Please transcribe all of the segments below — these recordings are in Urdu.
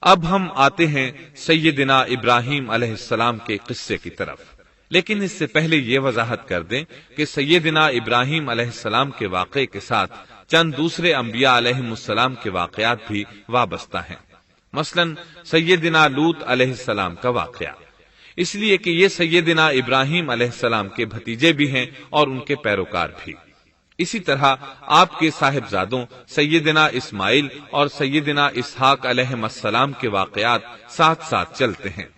اب ہم آتے ہیں سیدنا ابراہیم علیہ السلام کے قصے کی طرف، لیکن اس سے پہلے یہ وضاحت کر دیں کہ سیدنا ابراہیم علیہ السلام کے واقعے کے ساتھ چند دوسرے انبیاء علیہم السلام کے واقعات بھی وابستہ ہیں، مثلا سیدنا لوط علیہ السلام کا واقعہ، اس لیے کہ یہ سیدنا ابراہیم علیہ السلام کے بھتیجے بھی ہیں اور ان کے پیروکار بھی۔ اسی طرح آپ کے صاحبزادوں سیدنا اسماعیل اور سیدنا اسحاق علیہ السلام کے واقعات ساتھ ساتھ چلتے ہیں۔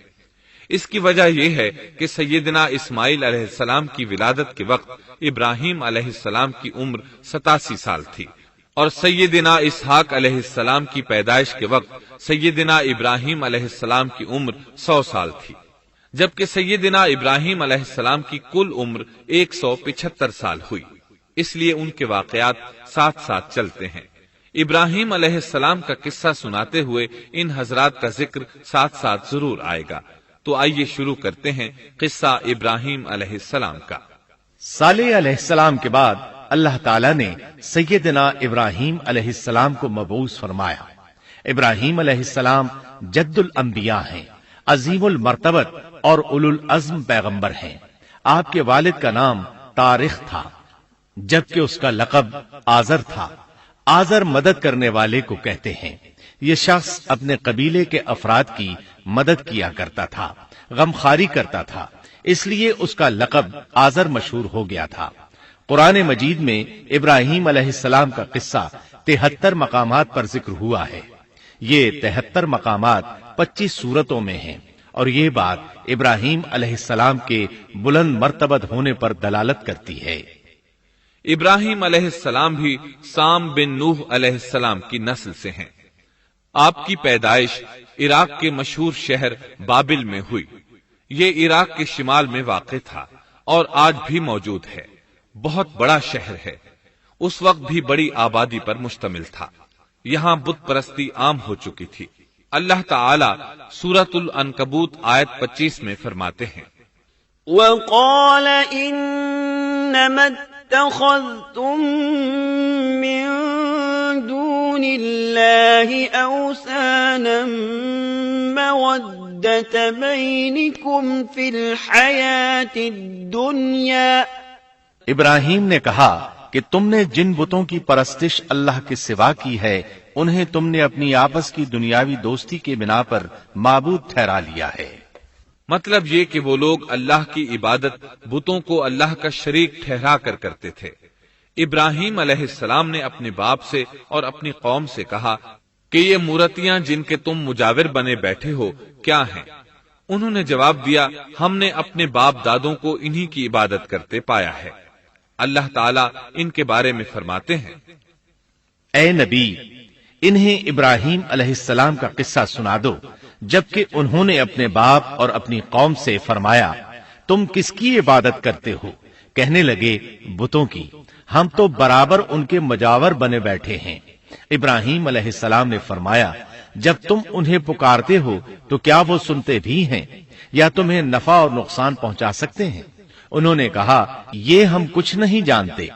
اس کی وجہ یہ ہے کہ سیدنا اسماعیل علیہ السلام کی ولادت کے وقت ابراہیم علیہ السلام کی عمر 87 سال تھی، اور سیدنا اسحاق علیہ السلام کی پیدائش کے وقت سیدنا ابراہیم علیہ السلام کی عمر 100 سال تھی، جبکہ سیدنا ابراہیم علیہ السلام کی کل عمر 175 سال ہوئی، اس لیے ان کے واقعات ساتھ ساتھ چلتے ہیں۔ ابراہیم علیہ السلام کا قصہ سناتے ہوئے ان حضرات کا ذکر ساتھ ساتھ ضرور آئے گا، تو آئیے شروع کرتے ہیں قصہ ابراہیم علیہ السلام کا۔ صالح علیہ السلام کے بعد اللہ تعالیٰ نے سیدنا ابراہیم علیہ السلام کو مبعوث فرمایا۔ ابراہیم علیہ السلام جد الانبیاء ہیں، عظیم المرتبت اور اولو العزم پیغمبر ہیں۔ آپ کے والد کا نام طارق تھا، جبکہ اس کا لقب آزر تھا۔ آزر مدد کرنے والے کو کہتے ہیں۔ یہ شخص اپنے قبیلے کے افراد کی مدد کیا کرتا تھا، غمخواری کرتا تھا، اس لیے اس کا لقب آزر مشہور ہو گیا تھا۔ قرآن مجید میں ابراہیم علیہ السلام کا قصہ 73 مقامات پر ذکر ہوا ہے۔ یہ 73 مقامات 25 سورتوں میں ہیں، اور یہ بات ابراہیم علیہ السلام کے بلند مرتبت ہونے پر دلالت کرتی ہے۔ ابراہیم علیہ السلام بھی سام بن نوح علیہ السلام کی نسل سے ہیں۔ آپ کی پیدائش عراق کے مشہور شہر بابل میں ہوئی۔ یہ عراق کے شمال میں واقع تھا اور آج بھی موجود ہے۔ بہت بڑا شہر ہے، اس وقت بھی بڑی آبادی پر مشتمل تھا۔ یہاں بت پرستی عام ہو چکی تھی۔ اللہ تعالی سورۃ العنکبوت آیت 25 میں فرماتے ہیں، وَقَالَ إِنَّمَا اتَّخَذْتُم مِّن دُونِ اللَّهِ أَوْثَانًا مَّوَدَّةَ بَيْنِكُمْ فِي الْحَيَاةِ الدُّنْيَا۔ ابراہیم نے کہا کہ تم نے جن بتوں کی پرستش اللہ کے سوا کی ہے، انہیں تم نے اپنی آپس کی دنیاوی دوستی کے بنا پر معبود ٹھہرا لیا ہے۔ مطلب یہ کہ وہ لوگ اللہ کی عبادت بتوں کو اللہ کا شریک ٹھہرا کر کرتے تھے۔ ابراہیم علیہ السلام نے اپنے باپ سے اور اپنی قوم سے کہا کہ یہ مورتیاں جن کے تم مجاور بنے بیٹھے ہو کیا ہیں؟ انہوں نے جواب دیا، ہم نے اپنے باپ دادوں کو انہی کی عبادت کرتے پایا ہے۔ اللہ تعالیٰ ان کے بارے میں فرماتے ہیں، اے نبی، انہیں ابراہیم علیہ السلام کا قصہ سنا دو، جبکہ انہوں نے اپنے باپ اور اپنی قوم سے فرمایا، تم کس کی عبادت کرتے ہو؟ کہنے لگے، بتوں کی، ہم تو برابر ان کے مجاور بنے بیٹھے ہیں۔ ابراہیم علیہ السلام نے فرمایا، جب تم انہیں پکارتے ہو تو کیا وہ سنتے بھی ہیں یا تمہیں نفع اور نقصان پہنچا سکتے ہیں؟ انہوں نے کہا، یہ ہم کچھ نہیں جانتے،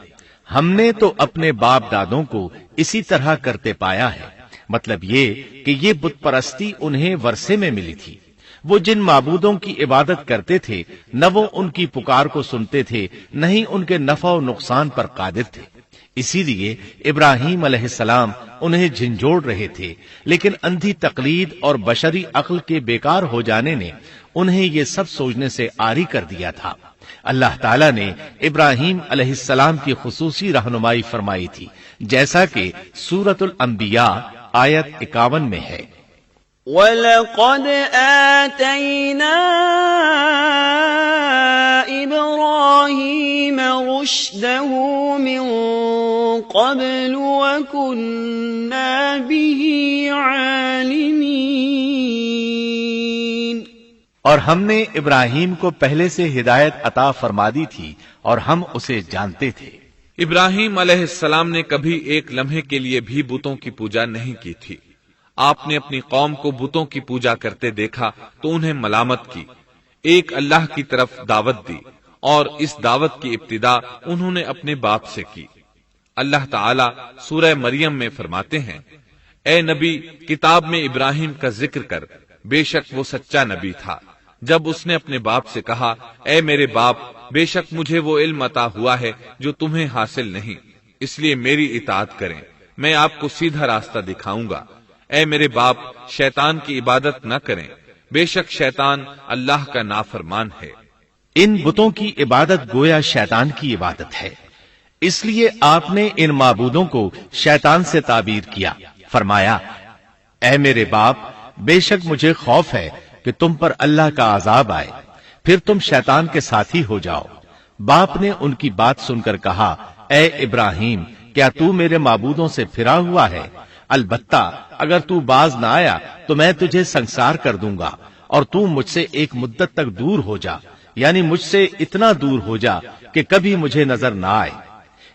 ہم نے تو اپنے باپ دادوں کو اسی طرح کرتے پایا ہے۔ مطلب یہ کہ یہ بت پرستی انہیں ورثے میں ملی تھی۔ وہ جن معبودوں کی عبادت کرتے تھے، نہ وہ ان کی پکار کو سنتے تھے، نہ ہی ان کے نفع و نقصان پر قادر تھے۔ اسی لیے ابراہیم علیہ السلام انہیں جھنجھوڑ رہے تھے، لیکن اندھی تقلید اور بشری عقل کے بیکار ہو جانے نے انہیں یہ سب سوچنے سے عاری کر دیا تھا۔ اللہ تعالیٰ نے ابراہیم علیہ السلام کی خصوصی رہنمائی فرمائی تھی، جیسا کہ سورۃ الانبیاء آیت 51 میں ہے، وَلَقَدْ آتَيْنَا إِبْرَاهِيمَ رُشْدَهُ مِن قَبْلُ وَكُنَّا بِهِ عَالِمِينَ۔ اور ہم نے ابراہیم کو پہلے سے ہدایت عطا فرما دی تھی اور ہم اسے جانتے تھے۔ ابراہیم علیہ السلام نے کبھی ایک لمحے کے لیے بھی بتوں کی پوجا نہیں کی تھی۔ آپ نے اپنی قوم کو بتوں کی پوجا کرتے دیکھا تو انہیں ملامت کی، ایک اللہ کی طرف دعوت دی، اور اس دعوت کی ابتدا انہوں نے اپنے باپ سے کی۔ اللہ تعالیٰ سورہ مریم میں فرماتے ہیں، اے نبی، کتاب میں ابراہیم کا ذکر کر، بے شک وہ سچا نبی تھا۔ جب اس نے اپنے باپ سے کہا، اے میرے باپ، بے شک مجھے وہ علم عطا ہوا ہے جو تمہیں حاصل نہیں، اس لیے میری اطاعت کریں، میں آپ کو سیدھا راستہ دکھاؤں گا۔ اے میرے باپ، شیطان کی عبادت نہ کریں، بے شک شیطان اللہ کا نافرمان ہے۔ ان بتوں کی عبادت گویا شیطان کی عبادت ہے، اس لیے آپ نے ان معبودوں کو شیطان سے تعبیر کیا۔ فرمایا، اے میرے باپ، بے شک مجھے خوف ہے کہ تم پر اللہ کا عذاب آئے، پھر تم شیطان کے ساتھی ہو جاؤ۔ باپ نے ان کی بات سن کر کہا، اے ابراہیم، کیا تو میرے معبودوں سے پھرا ہوا ہے؟ البتہ اگر تو باز نہ آیا تو میں تجھے سنسار کر دوں گا، اور تو مجھ سے ایک مدت تک دور ہو جا، یعنی مجھ سے اتنا دور ہو جا کہ کبھی مجھے نظر نہ آئے۔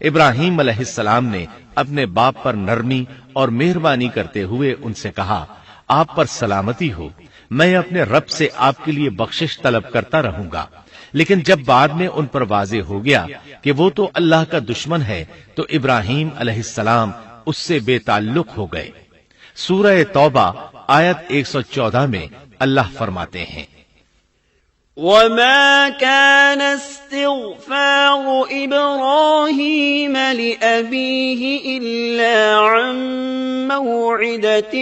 ابراہیم علیہ السلام نے اپنے باپ پر نرمی اور مہربانی کرتے ہوئے ان سے کہا، آپ پر سلامتی ہو، میں اپنے رب سے آپ کے لیے بخشش طلب کرتا رہوں گا۔ لیکن جب بعد میں ان پر واضح ہو گیا کہ وہ تو اللہ کا دشمن ہے تو ابراہیم علیہ السلام اس سے بے تعلق ہو گئے۔ سورہ توبہ آیت 114 میں اللہ فرماتے ہیں، وما كان استغفار إبراهيم لأبيه إلا عن موعدة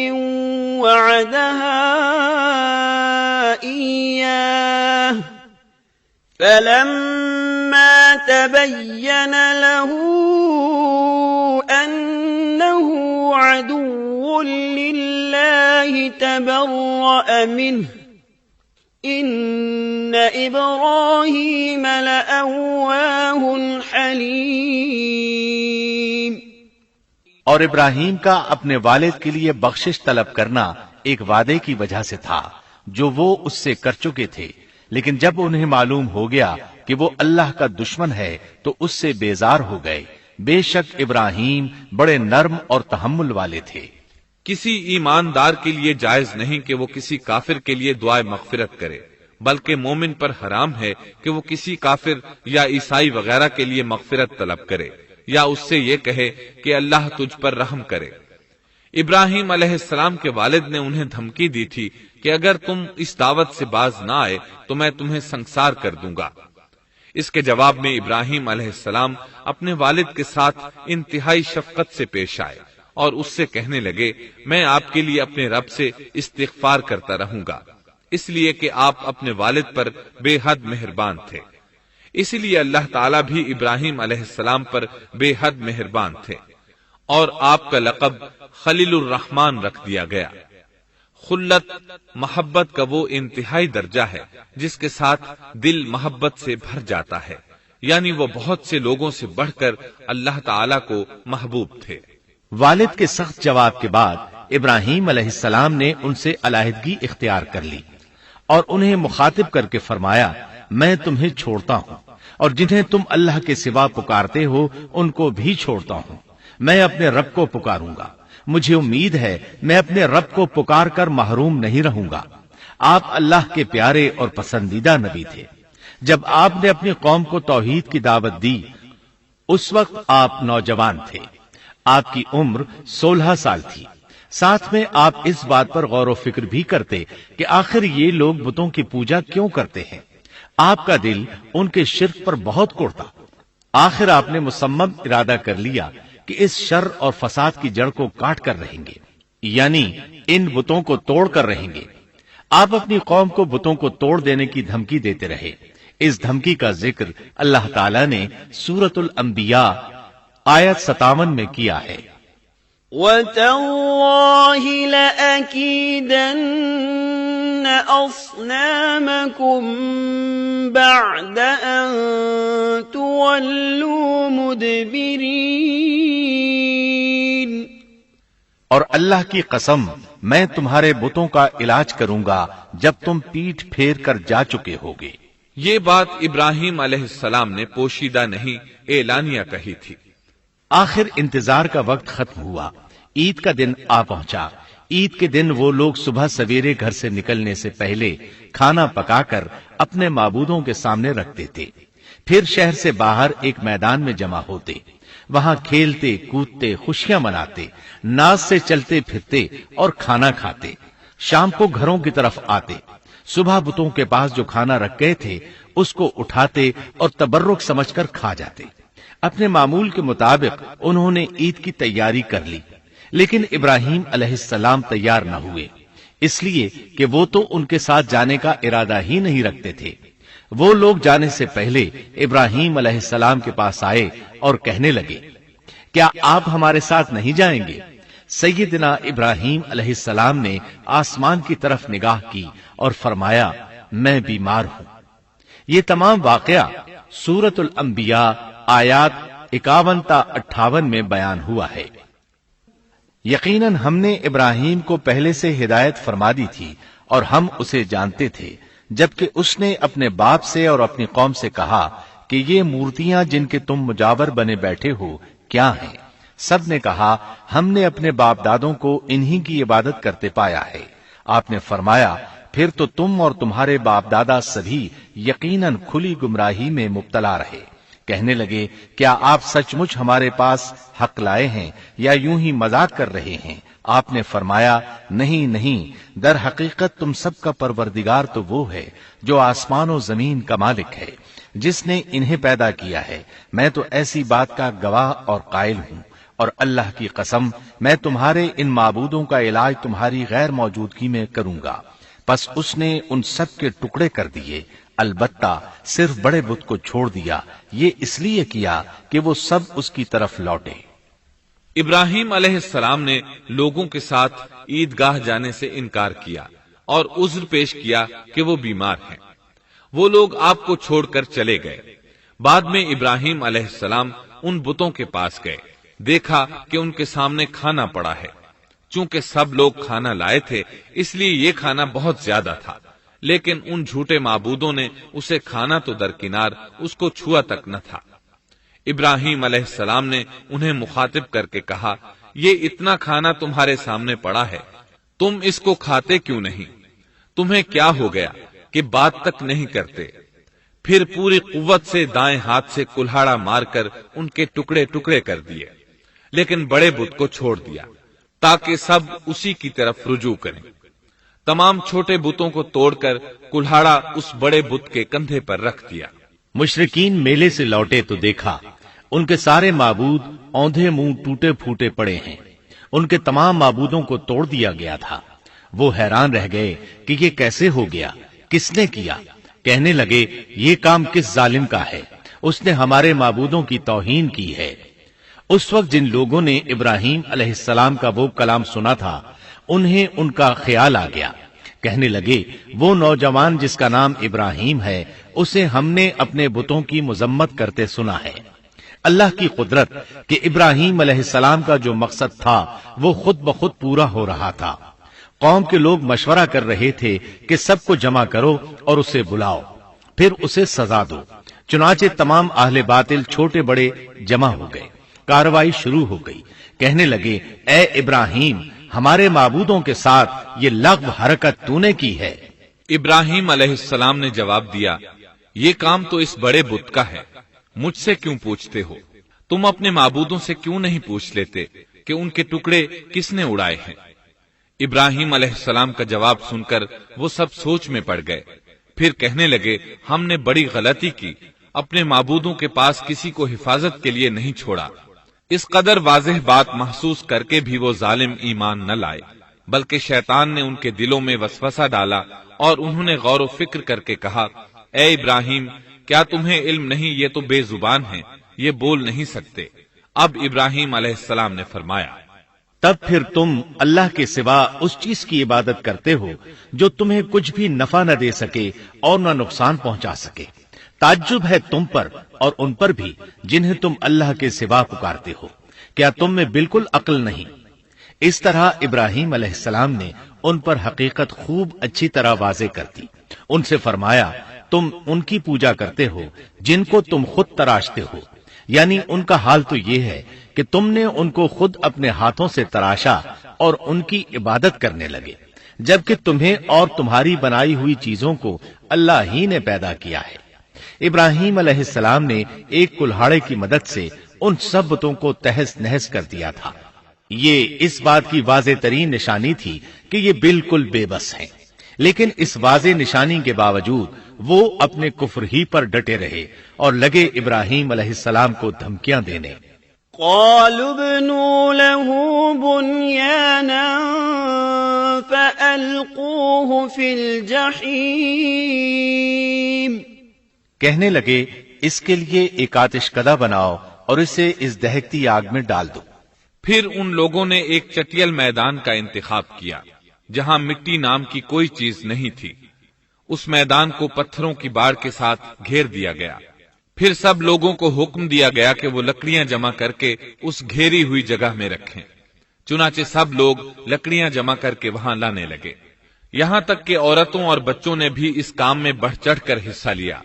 وعدها إياه فلما تبين له أنه عدو لله تبرأ منه ان ابراہیم لأواہ حلیم۔ اور ابراہیم کا اپنے والد کے لیے بخشش طلب کرنا ایک وعدے کی وجہ سے تھا جو وہ اس سے کر چکے تھے، لیکن جب انہیں معلوم ہو گیا کہ وہ اللہ کا دشمن ہے تو اس سے بیزار ہو گئے۔ بے شک ابراہیم بڑے نرم اور تحمل والے تھے۔ کسی ایماندار کے لیے جائز نہیں کہ وہ کسی کافر کے لیے دعائے مغفرت کرے، بلکہ مومن پر حرام ہے کہ وہ کسی کافر یا عیسائی وغیرہ کے لیے مغفرت طلب کرے یا اس سے یہ کہے کہ اللہ تجھ پر رحم کرے۔ ابراہیم علیہ السلام کے والد نے انہیں دھمکی دی تھی کہ اگر تم اس دعوت سے باز نہ آئے تو میں تمہیں سنسار کر دوں گا۔ اس کے جواب میں ابراہیم علیہ السلام اپنے والد کے ساتھ انتہائی شفقت سے پیش آئے اور اس سے کہنے لگے، میں آپ کے لیے اپنے رب سے استغفار کرتا رہوں گا، اس لیے کہ آپ اپنے والد پر بے حد مہربان تھے۔ اسی لیے اللہ تعالیٰ بھی ابراہیم علیہ السلام پر بے حد مہربان تھے، اور آپ کا لقب خلیل الرحمن رکھ دیا گیا۔ خلت محبت کا وہ انتہائی درجہ ہے جس کے ساتھ دل محبت سے بھر جاتا ہے، یعنی وہ بہت سے لوگوں سے بڑھ کر اللہ تعالیٰ کو محبوب تھے۔ والد کے سخت جواب کے بعد ابراہیم علیہ السلام نے ان سے علیحدگی اختیار کر لی اور انہیں مخاطب کر کے فرمایا، میں تمہیں چھوڑتا ہوں اور جنہیں تم اللہ کے سوا پکارتے ہو ان کو بھی چھوڑتا ہوں، میں اپنے رب کو پکاروں گا، مجھے امید ہے میں اپنے رب کو پکار کر محروم نہیں رہوں گا۔ آپ اللہ کے پیارے اور پسندیدہ نبی تھے۔ جب آپ نے اپنی قوم کو توحید کی دعوت دی اس وقت آپ نوجوان تھے، آپ کی عمر 16 سال تھی۔ ساتھ میں آپ اس بات پر غور و فکر بھی کرتے کہ آخر یہ لوگ بتوں کی پوجا کیوں کرتے ہیں۔ آپ کا دل ان کے شرک پر بہت کوڑتا۔ آخر آپ نے مصمم ارادہ کر لیا کہ اس شر اور فساد کی جڑ کو کاٹ کر رہیں گے، یعنی ان بتوں کو توڑ کر رہیں گے۔ آپ اپنی قوم کو بتوں کو توڑ دینے کی دھمکی دیتے رہے۔ اس دھمکی کا ذکر اللہ تعالیٰ نے سورۃ الانبیاء آیت 57 میں کیا ہے، وَتَاللَّهِ لَأَكِيدَنَّ أَصْنَامَكُمْ بَعْدَ أَن تُوَلُّوا مُدْبِرِينَ۔ اور اللہ کی قسم میں تمہارے بتوں کا علاج کروں گا جب تم پیٹھ پھیر کر جا چکے ہوگے۔ یہ بات ابراہیم علیہ السلام نے پوشیدہ نہیں اعلانیہ کہی تھی۔ آخر انتظار کا وقت ختم ہوا، عید کا دن آ پہنچا۔ عید کے دن وہ لوگ صبح سویرے گھر سے نکلنے سے پہلے کھانا پکا کر اپنے معبودوں کے سامنے رکھتے تھے، پھر شہر سے باہر ایک میدان میں جمع ہوتے، وہاں کھیلتے کودتے خوشیاں مناتے، ناز سے چلتے پھرتے اور کھانا کھاتے، شام کو گھروں کی طرف آتے، صبح بتوں کے پاس جو کھانا رکھ گئے تھے اس کو اٹھاتے اور تبرک سمجھ کر کھا جاتے۔ اپنے معمول کے مطابق انہوں نے عید کی تیاری کر لی، لیکن ابراہیم علیہ السلام تیار نہ ہوئے، اس لیے کہ وہ تو ان کے ساتھ جانے کا ارادہ ہی نہیں رکھتے تھے۔ وہ لوگ جانے سے پہلے ابراہیم علیہ السلام کے پاس آئے اور کہنے لگے، کیا آپ ہمارے ساتھ نہیں جائیں گے؟ سیدنا ابراہیم علیہ السلام نے آسمان کی طرف نگاہ کی اور فرمایا، میں بیمار ہوں۔ یہ تمام واقعہ سورۃ الانبیاء آیات 51 تا 58 میں بیان ہوا ہے۔ یقیناً ہم نے ابراہیم کو پہلے سے ہدایت فرما دی تھی اور ہم اسے جانتے تھے، جبکہ اس نے اپنے باپ سے اور اپنی قوم سے کہا کہ یہ مورتیاں جن کے تم مجاور بنے بیٹھے ہو کیا ہیں؟ سب نے کہا، ہم نے اپنے باپ دادوں کو انہی کی عبادت کرتے پایا ہے۔ آپ نے فرمایا، پھر تو تم اور تمہارے باپ دادا سبھی یقیناً کھلی گمراہی میں مبتلا رہے۔ کہنے لگے، کیا آپ سچ مچ ہمارے پاس حق لائے ہیں یا یوں ہی مذاق کر رہے ہیں؟ آپ نے فرمایا، نہیں نہیں، در حقیقت تم سب کا پروردگار تو وہ ہے جو آسمان و زمین کا مالک ہے، جس نے انہیں پیدا کیا ہے۔ میں تو ایسی بات کا گواہ اور قائل ہوں، اور اللہ کی قسم میں تمہارے ان معبودوں کا علاج تمہاری غیر موجودگی میں کروں گا۔ پس اس نے ان سب کے ٹکڑے کر دیے، البتہ صرف بڑے بت کو چھوڑ دیا، یہ اس لیے کیا کہ وہ سب اس کی طرف لوٹے۔ ابراہیم علیہ السلام نے لوگوں کے ساتھ عیدگاہ جانے سے انکار کیا اور عذر پیش کیا کہ وہ بیمار ہیں۔ وہ لوگ آپ کو چھوڑ کر چلے گئے۔ بعد میں ابراہیم علیہ السلام ان بتوں کے پاس گئے، دیکھا کہ ان کے سامنے کھانا پڑا ہے۔ چونکہ سب لوگ کھانا لائے تھے اس لیے یہ کھانا بہت زیادہ تھا، لیکن ان جھوٹے معبودوں نے اسے کھانا تو درکنار اس کو چھوا تک نہ تھا۔ ابراہیم علیہ السلام نے انہیں مخاطب کر کے کہا، یہ اتنا کھانا تمہارے سامنے پڑا ہے، تم اس کو کھاتے کیوں نہیں؟ تمہیں کیا ہو گیا کہ بات تک نہیں کرتے؟ پھر پوری قوت سے دائیں ہاتھ سے کلہاڑا مار کر ان کے ٹکڑے ٹکڑے کر دیے، لیکن بڑے بت کو چھوڑ دیا تاکہ سب اسی کی طرف رجوع کریں۔ تمام چھوٹے بتوں کو توڑ کر کلہاڑا اس بڑے بت کے کندھے پر رکھ دیا۔ مشرکین میلے سے لوٹے تو دیکھا ان کے سارے معبود اوندھے منہ ٹوٹے پھوٹے پڑے ہیں، ان کے تمام معبودوں کو توڑ دیا گیا تھا۔ وہ حیران رہ گئے کہ یہ کیسے ہو گیا، کس نے کیا؟ کہنے لگے، یہ کام کس ظالم کا ہے؟ اس نے ہمارے معبودوں کی توہین کی ہے۔ اس وقت جن لوگوں نے ابراہیم علیہ السلام کا وہ کلام سنا تھا انہیں ان کا خیال آ گیا۔ کہنے لگے، وہ نوجوان جس کا نام ابراہیم ہے اسے ہم نے اپنے بتوں کی مذمت کرتے سنا ہے۔ اللہ کی قدرت کہ ابراہیم علیہ السلام کا جو مقصد تھا وہ خود بخود پورا ہو رہا تھا۔ قوم کے لوگ مشورہ کر رہے تھے کہ سب کو جمع کرو اور اسے بلاؤ، پھر اسے سزا دو۔ چنانچہ تمام اہل باطل چھوٹے بڑے جمع ہو گئے، کارروائی شروع ہو گئی۔ کہنے لگے، اے ابراہیم، ہمارے معبودوں کے ساتھ یہ لغو حرکت تو نے کی ہے۔ ابراہیم علیہ السلام نے جواب دیا، یہ کام تو اس بڑے بت کا ہے، مجھ سے کیوں پوچھتے ہو؟ تم اپنے معبودوں سے کیوں نہیں پوچھ لیتے کہ ان کے ٹکڑے کس نے اڑائے ہیں؟ ابراہیم علیہ السلام کا جواب سن کر وہ سب سوچ میں پڑ گئے، پھر کہنے لگے، ہم نے بڑی غلطی کی، اپنے معبودوں کے پاس کسی کو حفاظت کے لیے نہیں چھوڑا۔ اس قدر واضح بات محسوس کر کے بھی وہ ظالم ایمان نہ لائے، بلکہ شیطان نے ان کے دلوں میں وسوسہ ڈالا اور انہوں نے غور و فکر کر کے کہا، اے ابراہیم، کیا تمہیں علم نہیں، یہ تو بے زبان ہیں، یہ بول نہیں سکتے۔ اب ابراہیم علیہ السلام نے فرمایا، تب پھر تم اللہ کے سوا اس چیز کی عبادت کرتے ہو جو تمہیں کچھ بھی نفع نہ دے سکے اور نہ نقصان پہنچا سکے۔ تعجب ہے تم پر اور ان پر بھی جنہیں تم اللہ کے سوا پکارتے ہو، کیا تم میں بالکل عقل نہیں؟ اس طرح ابراہیم علیہ السلام نے ان پر حقیقت خوب اچھی طرح واضح کر دی۔ ان سے فرمایا، تم ان کی پوجا کرتے ہو جن کو تم خود تراشتے ہو، یعنی ان کا حال تو یہ ہے کہ تم نے ان کو خود اپنے ہاتھوں سے تراشا اور ان کی عبادت کرنے لگے، جبکہ تمہیں اور تمہاری بنائی ہوئی چیزوں کو اللہ ہی نے پیدا کیا ہے۔ ابراہیم علیہ السلام نے ایک کلہاڑے کی مدد سے ان سب بتوں کو تہس نہس کر دیا تھا۔ یہ اس بات کی واضح ترین نشانی تھی کہ یہ بالکل بے بس ہیں، لیکن اس واضح نشانی کے باوجود وہ اپنے کفر ہی پر ڈٹے رہے اور لگے ابراہیم علیہ السلام کو دھمکیاں دینے۔ قالوا ابنوا له بنيانا فألقوه في الجحيم، کہنے لگے اس کے لیے ایک آتش کدہ بناؤ اور اسے اس دہکتی آگ میں ڈال دو۔ پھر ان لوگوں نے ایک چٹیل میدان کا انتخاب کیا جہاں مٹی نام کی کوئی چیز نہیں تھی۔ اس میدان کو پتھروں کی باڑ کے ساتھ گھیر دیا گیا۔ پھر سب لوگوں کو حکم دیا گیا کہ وہ لکڑیاں جمع کر کے اس گھیری ہوئی جگہ میں رکھیں۔ چنانچہ سب لوگ لکڑیاں جمع کر کے وہاں لانے لگے، یہاں تک کہ عورتوں اور بچوں نے بھی اس کام میں بڑھ چڑھ کر حصہ لیا۔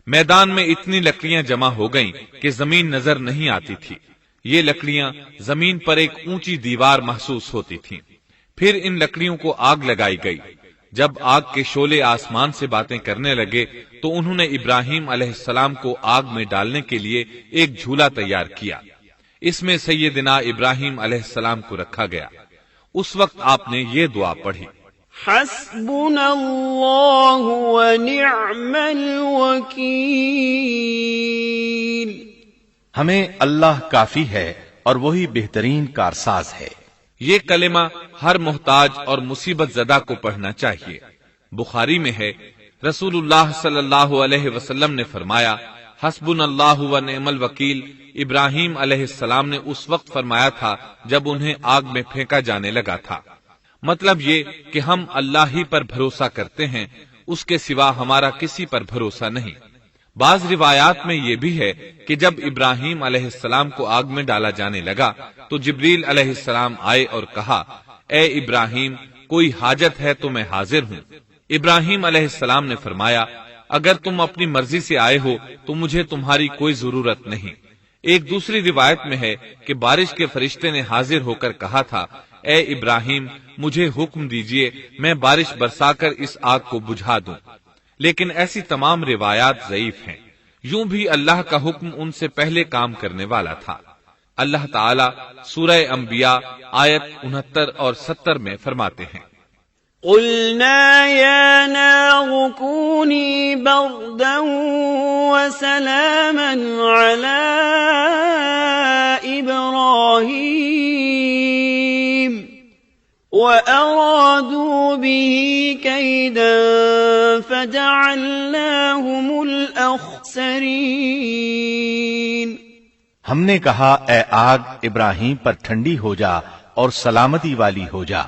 میدان میں اتنی لکڑیاں جمع ہو گئیں کہ زمین نظر نہیں آتی تھی۔ یہ لکڑیاں زمین پر ایک اونچی دیوار محسوس ہوتی تھیں۔ پھر ان لکڑیوں کو آگ لگائی گئی۔ جب آگ کے شعلے آسمان سے باتیں کرنے لگے تو انہوں نے ابراہیم علیہ السلام کو آگ میں ڈالنے کے لیے ایک جھولا تیار کیا۔ اس میں سیدنا ابراہیم علیہ السلام کو رکھا گیا۔ اس وقت آپ نے یہ دعا پڑھی، حسبنا اللہ ونعم الوکیل، ہمیں اللہ کافی ہے اور وہی بہترین کارساز ہے۔ یہ کلمہ ہر محتاج اور مصیبت زدہ کو پڑھنا چاہیے۔ بخاری میں ہے، رسول اللہ صلی اللہ علیہ وسلم نے فرمایا، حسبنا اللہ و نعم الوکیل ابراہیم علیہ السلام نے اس وقت فرمایا تھا جب انہیں آگ میں پھینکا جانے لگا تھا۔ مطلب یہ کہ ہم اللہ ہی پر بھروسہ کرتے ہیں، اس کے سوا ہمارا کسی پر بھروسہ نہیں۔ بعض روایات میں یہ بھی ہے کہ جب ابراہیم علیہ السلام کو آگ میں ڈالا جانے لگا تو جبریل علیہ السلام آئے اور کہا، اے ابراہیم، کوئی حاجت ہے تو میں حاضر ہوں۔ ابراہیم علیہ السلام نے فرمایا، اگر تم اپنی مرضی سے آئے ہو تو مجھے تمہاری کوئی ضرورت نہیں۔ ایک دوسری روایت میں ہے کہ بارش کے فرشتے نے حاضر ہو کر کہا تھا، اے ابراہیم، مجھے حکم دیجئے میں بارش برسا کر اس آگ کو بجھا دوں۔ لیکن ایسی تمام روایات ضعیف ہیں۔ یوں بھی اللہ کا حکم ان سے پہلے کام کرنے والا تھا۔ اللہ تعالی سورہ انبیاء آیت 69 اور 70 میں فرماتے ہیں، قلنا يا نار كوني بردا وسلاما على إبراهيم وأرادوا به كيدا فجعلناهم الأخسرين۔ ہم نے کہا، اے آگ ابراہیم پر ٹھنڈی ہو جا اور سلامتی والی ہو جا۔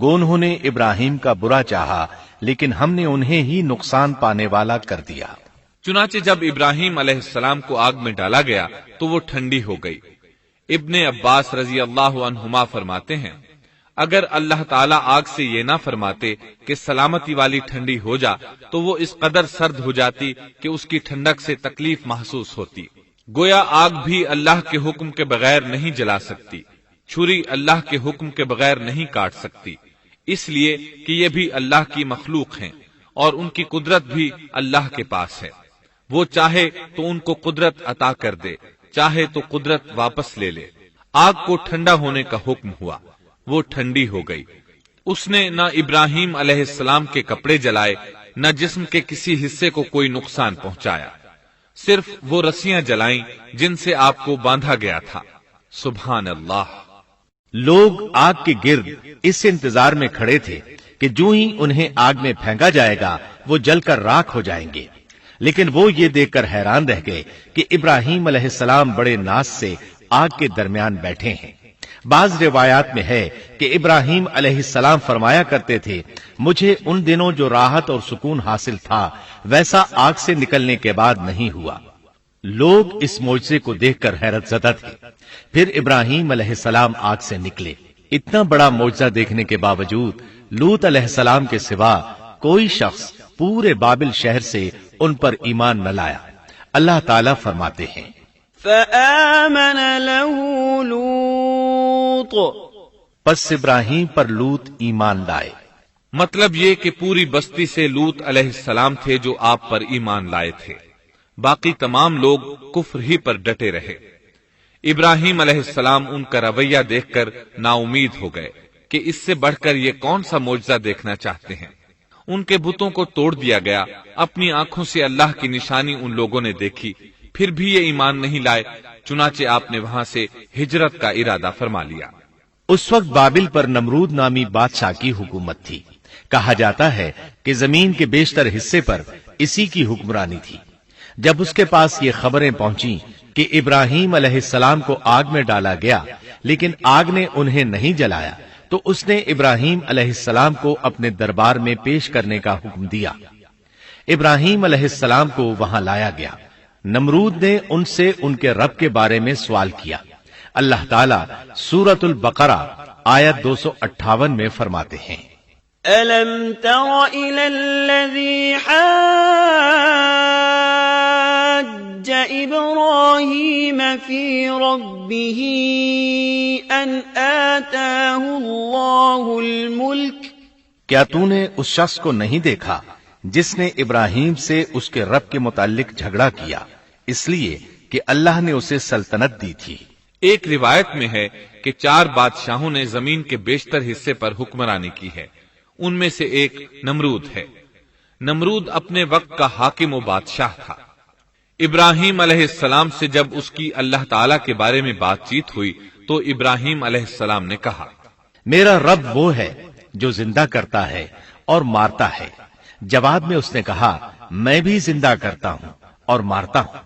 گو انہوں نے ابراہیم کا برا چاہا لیکن ہم نے انہیں ہی نقصان پانے والا کر دیا۔ چنانچہ جب ابراہیم علیہ السلام کو آگ میں ڈالا گیا تو وہ ٹھنڈی ہو گئی۔ ابن عباس رضی اللہ عنہما فرماتے ہیں، اگر اللہ تعالیٰ آگ سے یہ نہ فرماتے کہ سلامتی والی ٹھنڈی ہو جا تو وہ اس قدر سرد ہو جاتی کہ اس کی ٹھنڈک سے تکلیف محسوس ہوتی۔ گویا آگ بھی اللہ کے حکم کے بغیر نہیں جلا سکتی، چھری اللہ کے حکم کے بغیر نہیں کاٹ سکتی، اس لیے کہ یہ بھی اللہ کی مخلوق ہیں اور ان کی قدرت بھی اللہ کے پاس ہے۔ وہ چاہے تو ان کو قدرت عطا کر دے، چاہے تو قدرت واپس لے لے۔ آگ کو ٹھنڈا ہونے کا حکم ہوا، وہ ٹھنڈی ہو گئی۔ اس نے نہ ابراہیم علیہ السلام کے کپڑے جلائے، نہ جسم کے کسی حصے کو کوئی نقصان پہنچایا، صرف وہ رسیاں جلائیں جن سے آپ کو باندھا گیا تھا۔ سبحان اللہ۔ لوگ آگ کے گرد اس انتظار میں کھڑے تھے کہ جو ہی انہیں آگ میں پھینکا جائے گا وہ جل کر راکھ ہو جائیں گے، لیکن وہ یہ دیکھ کر حیران رہ گئے کہ ابراہیم علیہ السلام بڑے ناز سے آگ کے درمیان بیٹھے ہیں۔ بعض روایات میں ہے کہ ابراہیم علیہ السلام فرمایا کرتے تھے، مجھے ان دنوں جو راحت اور سکون حاصل تھا ویسا آگ سے نکلنے کے بعد نہیں ہوا۔ لوگ اس معجزے کو دیکھ کر حیرت زدہ تھے۔ پھر ابراہیم علیہ السلام آگ سے نکلے۔ اتنا بڑا معجزہ دیکھنے کے باوجود لوط علیہ السلام کے سوا کوئی شخص پورے بابل شہر سے ان پر ایمان نہ لایا۔ اللہ تعالیٰ فرماتے ہیں، فآمن له لوط، پس ابراہیم پر لوط ایمان لائے۔ مطلب یہ کہ پوری بستی سے لوط علیہ السلام تھے جو آپ پر ایمان لائے تھے، باقی تمام لوگ کفر ہی پر ڈٹے رہے۔ ابراہیم علیہ السلام ان کا رویہ دیکھ کر نا امید ہو گئے کہ اس سے بڑھ کر یہ کون سا معجزہ دیکھنا چاہتے ہیں۔ ان کے بتوں کو توڑ دیا گیا، اپنی آنکھوں سے اللہ کی نشانی ان لوگوں نے دیکھی، پھر بھی یہ ایمان نہیں لائے، چنانچہ آپ نے وہاں سے ہجرت کا ارادہ فرما لیا۔ اس وقت بابل پر نمرود نامی بادشاہ کی حکومت تھی۔ کہا جاتا ہے کہ زمین کے بیشتر حصے پر اسی کی حکمرانی تھی۔ جب اس کے پاس یہ خبریں پہنچیں کہ ابراہیم علیہ السلام کو آگ میں ڈالا گیا لیکن آگ نے انہیں نہیں جلایا، تو اس نے ابراہیم علیہ السلام کو اپنے دربار میں پیش کرنے کا حکم دیا۔ ابراہیم علیہ السلام کو وہاں لایا گیا۔ نمرود نے ان سے ان کے رب کے بارے میں سوال کیا۔ اللہ تعالیٰ سورۃ البقرہ آیت 258 میں فرماتے ہیں، أَلَمْ تَرَ إِلَى الَّذِي حَاجَّ إِبْرَاهِيمَ فِي رَبِّهِ أَنْ آتَاهُ اللَّهُ الْمُلْكَ کیا تو نے اس شخص کو نہیں دیکھا جس نے ابراہیم سے اس کے رب کے متعلق جھگڑا کیا اس لیے کہ اللہ نے اسے سلطنت دی تھی۔ ایک روایت میں ہے کہ 4 بادشاہوں نے زمین کے بیشتر حصے پر حکمرانی کی ہے، ان میں سے ایک نمرود ہے۔ نمرود اپنے وقت کا حاکم و بادشاہ تھا۔ ابراہیم علیہ السلام سے جب اس کی اللہ تعالی کے بارے میں بات چیت ہوئی تو ابراہیم علیہ السلام نے کہا، میرا رب وہ ہے جو زندہ کرتا ہے اور مارتا ہے۔ جواب میں اس نے کہا، میں بھی زندہ کرتا ہوں اور مارتا ہوں۔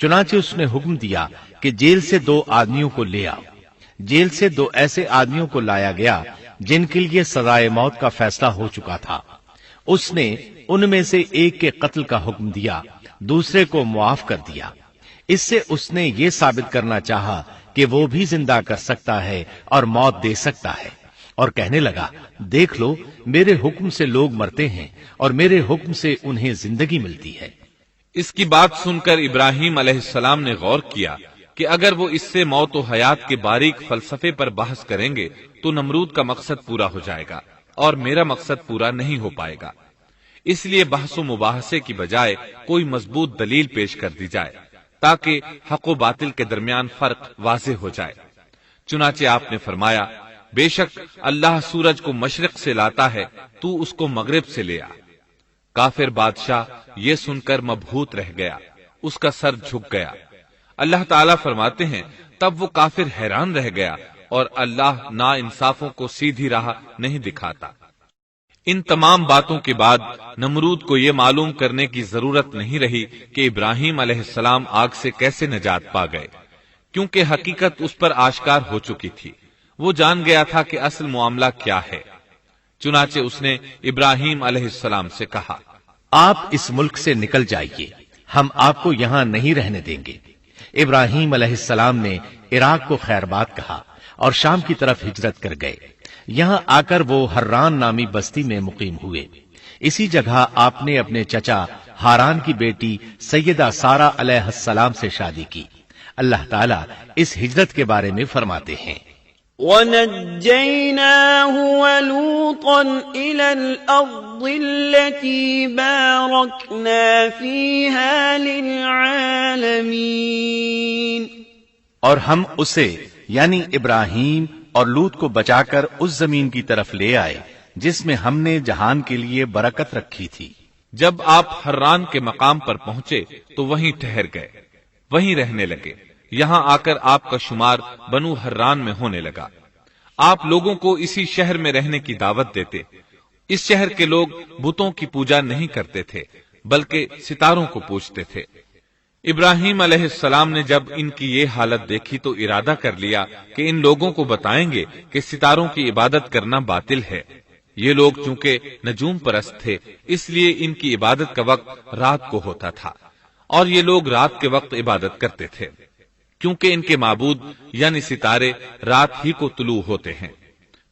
چنانچہ اس نے حکم دیا کہ جیل سے 2 آدمیوں کو لے آؤ۔ جیل سے 2 ایسے آدمیوں کو لایا گیا جن کے لیے سزائے موت کا فیصلہ ہو چکا تھا۔ اس نے ان میں سے ایک کے قتل کا حکم دیا، دوسرے کو معاف کر دیا۔ اس سے اس نے یہ ثابت کرنا چاہا کہ وہ بھی زندہ کر سکتا ہے اور موت دے سکتا ہے، اور کہنے لگا، دیکھ لو میرے حکم سے لوگ مرتے ہیں اور میرے حکم سے انہیں زندگی ملتی ہے۔ اس کی بات سن کر ابراہیم علیہ السلام نے غور کیا کہ اگر وہ اس سے موت و حیات کے باریک فلسفے پر بحث کریں گے تو نمرود کا مقصد پورا ہو جائے گا اور میرا مقصد پورا نہیں ہو پائے گا۔ اس لیے بحث و مباحثے کی بجائے کوئی مضبوط دلیل پیش کر دی جائے تاکہ حق و باطل کے درمیان فرق واضح ہو جائے۔ چنانچہ آپ نے فرمایا، بے شک اللہ سورج کو مشرق سے لاتا ہے، تو اس کو مغرب سے لے آ۔ کافر بادشاہ یہ سن کر مبہوت رہ گیا، اس کا سر جھک گیا۔ اللہ تعالیٰ فرماتے ہیں، تب وہ کافر حیران رہ گیا اور اللہ نا انصافوں کو سیدھی راہ نہیں دکھاتا۔ ان تمام باتوں کے بعد نمرود کو یہ معلوم کرنے کی ضرورت نہیں رہی کہ ابراہیم علیہ السلام آگ سے کیسے نجات پا گئے، کیونکہ حقیقت اس پر آشکار ہو چکی تھی۔ وہ جان گیا تھا کہ اصل معاملہ کیا ہے۔ چنانچہ اس نے ابراہیم علیہ السلام سے کہا، آپ اس ملک سے نکل جائیے، ہم آپ کو یہاں نہیں رہنے دیں گے۔ ابراہیم علیہ السلام نے عراق کو خیر بات کہا اور شام کی طرف ہجرت کر گئے۔ یہاں آ کر وہ حران نامی بستی میں مقیم ہوئے۔ اسی جگہ آپ نے اپنے چچا ہاران کی بیٹی سیدہ سارہ علیہ السلام سے شادی کی۔ اللہ تعالیٰ اس ہجرت کے بارے میں فرماتے ہیں، وَنَجَّيْنَاهُ وَلُوطًا إِلَى الْأَرْضِ الَّتِي بَارَكْنَا فِيهَا لِلْعَالَمِينَ، اور ہم اسے یعنی ابراہیم اور لوط کو بچا کر اس زمین کی طرف لے آئے جس میں ہم نے جہان کے لیے برکت رکھی تھی۔ جب آپ حران کے مقام پر پہنچے تو وہیں ٹھہر گئے، وہیں رہنے لگے۔ یہاں آ کر آپ کا شمار بنو حران میں ہونے لگا۔ آپ لوگوں کو اسی شہر میں رہنے کی دعوت دیتے۔ اس شہر کے لوگ بتوں کی پوجا نہیں کرتے تھے بلکہ ستاروں کو پوجتے تھے۔ ابراہیم علیہ السلام نے جب ان کی یہ حالت دیکھی تو ارادہ کر لیا کہ ان لوگوں کو بتائیں گے کہ ستاروں کی عبادت کرنا باطل ہے۔ یہ لوگ چونکہ نجوم پرست تھے اس لیے ان کی عبادت کا وقت رات کو ہوتا تھا، اور یہ لوگ رات کے وقت عبادت کرتے تھے کیونکہ ان کے معبود یعنی ستارے رات ہی کو طلوع ہوتے ہیں۔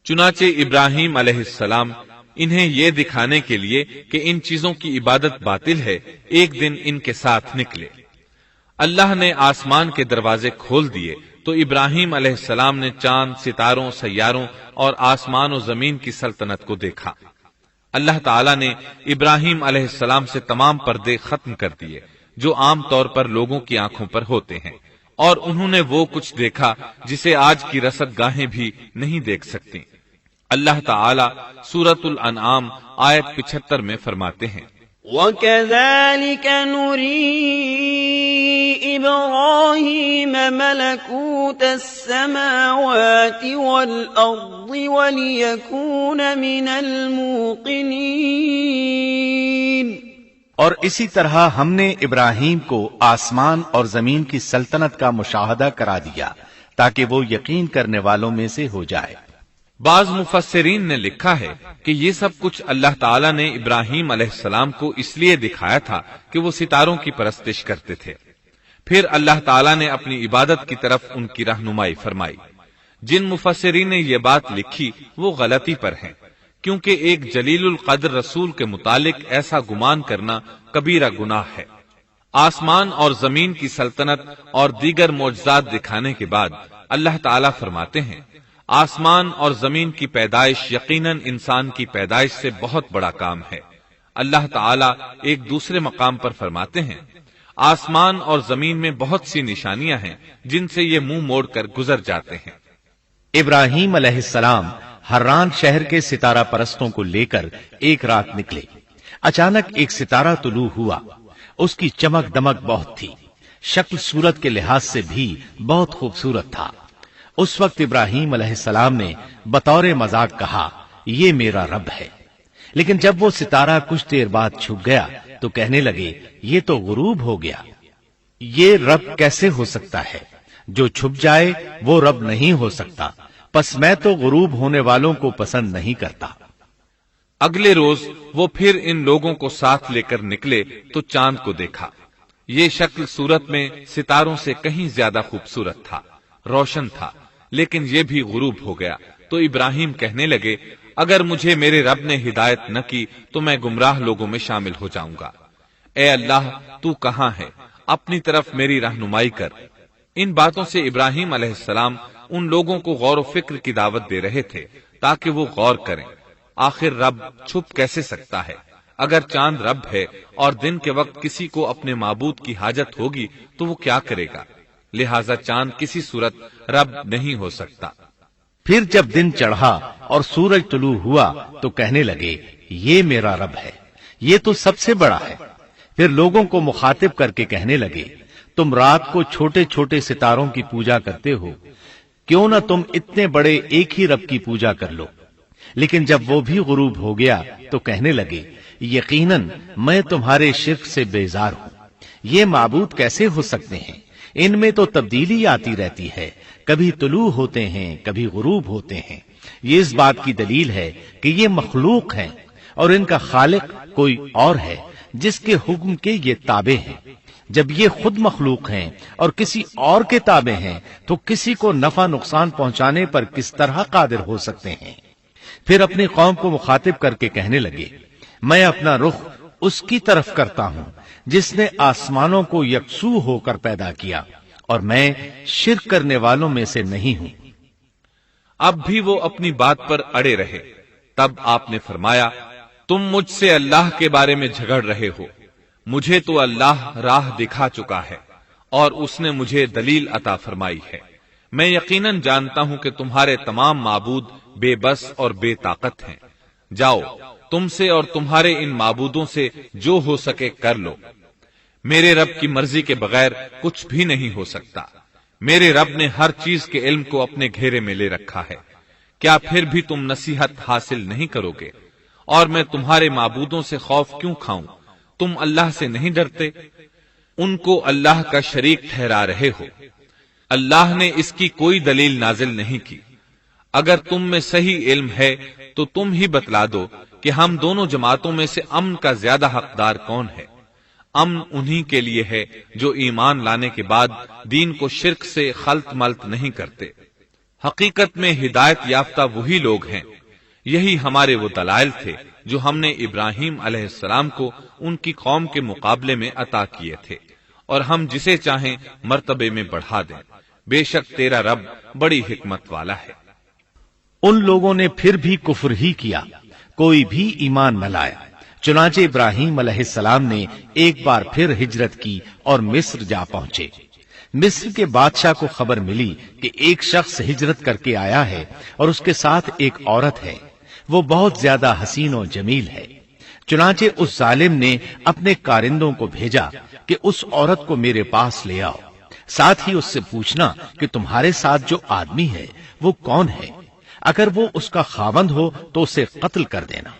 چنانچہ ابراہیم علیہ السلام انہیں یہ دکھانے کے لیے کہ ان چیزوں کی عبادت باطل ہے ایک دن ان کے ساتھ نکلے۔ اللہ نے آسمان کے دروازے کھول دیے تو ابراہیم علیہ السلام نے چاند، ستاروں، سیاروں اور آسمان و زمین کی سلطنت کو دیکھا۔ اللہ تعالیٰ نے ابراہیم علیہ السلام سے تمام پردے ختم کر دیے جو عام طور پر لوگوں کی آنکھوں پر ہوتے ہیں، اور انہوں نے وہ کچھ دیکھا جسے آج کی رصد گاہیں بھی نہیں دیکھ سکتی۔ اللہ تعالی سورۃ الانعام آیت 75 میں فرماتے ہیں، وَكَذَلِكَ نُرِي إِبْرَاهِيمَ مَلَكُوتَ السَّمَاوَاتِ وَالْأَرْضِ وَلِيَكُونَ مِنَ الْمُوقِنِينَ۔ اور اسی طرح ہم نے ابراہیم کو آسمان اور زمین کی سلطنت کا مشاہدہ کرا دیا تاکہ وہ یقین کرنے والوں میں سے ہو جائے۔ بعض مفسرین نے لکھا ہے کہ یہ سب کچھ اللہ تعالیٰ نے ابراہیم علیہ السلام کو اس لیے دکھایا تھا کہ وہ ستاروں کی پرستش کرتے تھے، پھر اللہ تعالیٰ نے اپنی عبادت کی طرف ان کی رہنمائی فرمائی۔ جن مفسرین نے یہ بات لکھی وہ غلطی پر ہیں، کیونکہ ایک جلیل القدر رسول کے متعلق ایسا گمان کرنا کبیرہ گناہ ہے۔ آسمان اور زمین کی سلطنت اور دیگر معجزات دکھانے کے بعد اللہ تعالیٰ فرماتے ہیں، آسمان اور زمین کی پیدائش یقیناً انسان کی پیدائش سے بہت بڑا کام ہے۔ اللہ تعالیٰ ایک دوسرے مقام پر فرماتے ہیں، آسمان اور زمین میں بہت سی نشانیاں ہیں جن سے یہ منہ موڑ کر گزر جاتے ہیں۔ ابراہیم علیہ السلام حران شہر کے ستارہ پرستوں کو لے کر ایک رات نکلے۔ اچانک ایک ستارہ طلوع ہوا، اس کی چمک دمک بہت تھی، شکل صورت کے لحاظ سے بھی بہت خوبصورت تھا۔ اس وقت ابراہیم علیہ السلام نے بطور مذاق کہا، یہ میرا رب ہے۔ لیکن جب وہ ستارہ کچھ دیر بعد چھپ گیا تو کہنے لگے، یہ تو غروب ہو گیا، یہ رب کیسے ہو سکتا ہے؟ جو چھپ جائے وہ رب نہیں ہو سکتا، پس میں تو غروب ہونے والوں کو پسند نہیں کرتا۔ اگلے روز وہ پھر ان لوگوں کو ساتھ لے کر نکلے تو چاند کو دیکھا۔ یہ شکل صورت میں ستاروں سے کہیں زیادہ خوبصورت تھا، روشن تھا، لیکن یہ بھی غروب ہو گیا۔ تو ابراہیم کہنے لگے، اگر مجھے میرے رب نے ہدایت نہ کی تو میں گمراہ لوگوں میں شامل ہو جاؤں گا۔ اے اللہ، تو کہاں ہے؟ اپنی طرف میری رہنمائی کر۔ ان باتوں سے ابراہیم علیہ السلام ان لوگوں کو غور و فکر کی دعوت دے رہے تھے تاکہ وہ غور کریں، آخر رب چھپ کیسے سکتا ہے؟ اگر چاند رب ہے اور دن کے وقت کسی کو اپنے معبود کی حاجت ہوگی تو وہ کیا کرے گا؟ لہذا چاند کسی صورت رب نہیں ہو سکتا۔ پھر جب دن چڑھا اور سورج طلوع ہوا تو کہنے لگے، یہ میرا رب ہے، یہ تو سب سے بڑا ہے۔ پھر لوگوں کو مخاطب کر کے کہنے لگے، تم رات کو چھوٹے چھوٹے ستاروں کی پوجا کرتے ہو، کیوں نہ تم اتنے بڑے ایک ہی رب کی پوجا کر لو۔ لیکن جب وہ بھی غروب ہو گیا تو کہنے لگے، یقیناً میں تمہارے شرک سے بیزار ہوں، یہ معبود کیسے ہو سکتے ہیں؟ ان میں تو تبدیلی آتی رہتی ہے، کبھی طلوع ہوتے ہیں کبھی غروب ہوتے ہیں۔ یہ اس بات کی دلیل ہے کہ یہ مخلوق ہیں اور ان کا خالق کوئی اور ہے جس کے حکم کے یہ تابع ہیں۔ جب یہ خود مخلوق ہیں اور کسی اور کے تابع ہیں تو کسی کو نفع نقصان پہنچانے پر کس طرح قادر ہو سکتے ہیں؟ پھر اپنی قوم کو مخاطب کر کے کہنے لگے، میں اپنا رخ اس کی طرف کرتا ہوں جس نے آسمانوں کو یکسو ہو کر پیدا کیا، اور میں شرک کرنے والوں میں سے نہیں ہوں۔ اب بھی وہ اپنی بات پر اڑے رہے۔ تب آپ نے فرمایا، تم مجھ سے اللہ کے بارے میں جھگڑ رہے ہو، مجھے تو اللہ راہ دکھا چکا ہے اور اس نے مجھے دلیل عطا فرمائی ہے۔ میں یقیناً جانتا ہوں کہ تمہارے تمام معبود بے بس اور بے طاقت ہیں۔ جاؤ، تم سے اور تمہارے ان معبودوں سے جو ہو سکے کر لو، میرے رب کی مرضی کے بغیر کچھ بھی نہیں ہو سکتا۔ میرے رب نے ہر چیز کے علم کو اپنے گھیرے میں لے رکھا ہے، کیا پھر بھی تم نصیحت حاصل نہیں کرو گے؟ اور میں تمہارے معبودوں سے خوف کیوں کھاؤں؟ تم اللہ سے نہیں ڈرتے؟ ان کو اللہ کا شریک ٹھہرا رہے ہو۔ اللہ نے اس کی کوئی دلیل نازل نہیں کی۔ اگر تم میں صحیح علم ہے تو تم ہی بتلا دو کہ ہم دونوں جماعتوں میں سے امن کا زیادہ حقدار کون ہے؟ امن انہی کے لیے ہے جو ایمان لانے کے بعد دین کو شرک سے خلط ملط نہیں کرتے۔ حقیقت میں ہدایت یافتہ وہی لوگ ہیں۔ یہی ہمارے وہ دلائل تھے جو ہم نے ابراہیم علیہ السلام کو ان کی قوم کے مقابلے میں عطا کیے تھے، اور ہم جسے چاہیں مرتبے میں بڑھا دیں۔ بے شک تیرا رب بڑی حکمت والا ہے۔ ان لوگوں نے پھر بھی کفر ہی کیا، کوئی بھی ایمان نہ لایا۔ چنانچہ ابراہیم علیہ السلام نے ایک بار پھر ہجرت کی اور مصر جا پہنچے۔ مصر کے بادشاہ کو خبر ملی کہ ایک شخص ہجرت کر کے آیا ہے اور اس کے ساتھ ایک عورت ہے، وہ بہت زیادہ حسین و جمیل ہے۔ چنانچہ اس ظالم نے اپنے کارندوں کو بھیجا کہ اس عورت کو میرے پاس لے آؤ، ساتھ ہی اس سے پوچھنا کہ تمہارے ساتھ جو آدمی ہے وہ کون ہے، اگر وہ اس کا خاوند ہو تو اسے قتل کر دینا۔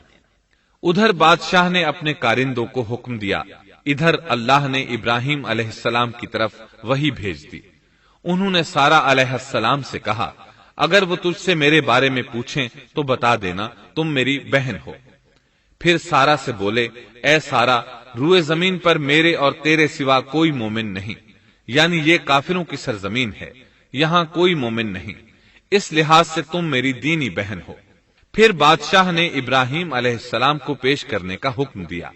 ادھر بادشاہ نے اپنے کارندوں کو حکم دیا، ادھر اللہ نے ابراہیم علیہ السلام کی طرف وحی بھیج دی۔ انہوں نے سارا علیہ السلام سے کہا، اگر وہ تجھ سے میرے بارے میں پوچھیں تو بتا دینا تم میری بہن ہو۔ پھر سارا سے بولے، اے سارا، روئے زمین پر میرے اور تیرے سوا کوئی مومن نہیں، یعنی یہ کافروں کی سرزمین ہے، یہاں کوئی مومن نہیں، اس لحاظ سے تم میری دینی بہن ہو۔ پھر بادشاہ نے ابراہیم علیہ السلام کو پیش کرنے کا حکم دیا۔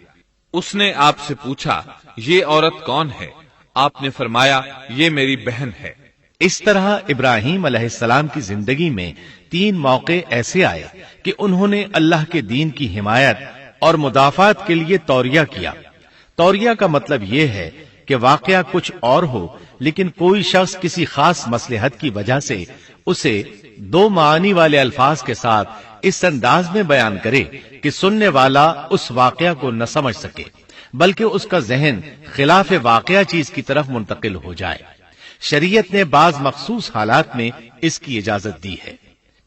اس نے آپ سے پوچھا، یہ عورت کون ہے؟ آپ نے فرمایا، یہ میری بہن ہے۔ اس طرح ابراہیم علیہ السلام کی زندگی میں 3 موقع ایسے آئے کہ انہوں نے اللہ کے دین کی حمایت اور مدافعت کے لیے توریہ کیا۔ توریہ کا مطلب یہ ہے کہ واقعہ کچھ اور ہو لیکن کوئی شخص کسی خاص مصلحت کی وجہ سے اسے 2 معنی والے الفاظ کے ساتھ اس انداز میں بیان کرے کہ سننے والا اس واقعہ کو نہ سمجھ سکے بلکہ اس کا ذہن خلاف واقعہ چیز کی طرف منتقل ہو جائے۔ شریعت نے بعض مخصوص حالات میں اس کی اجازت دی ہے۔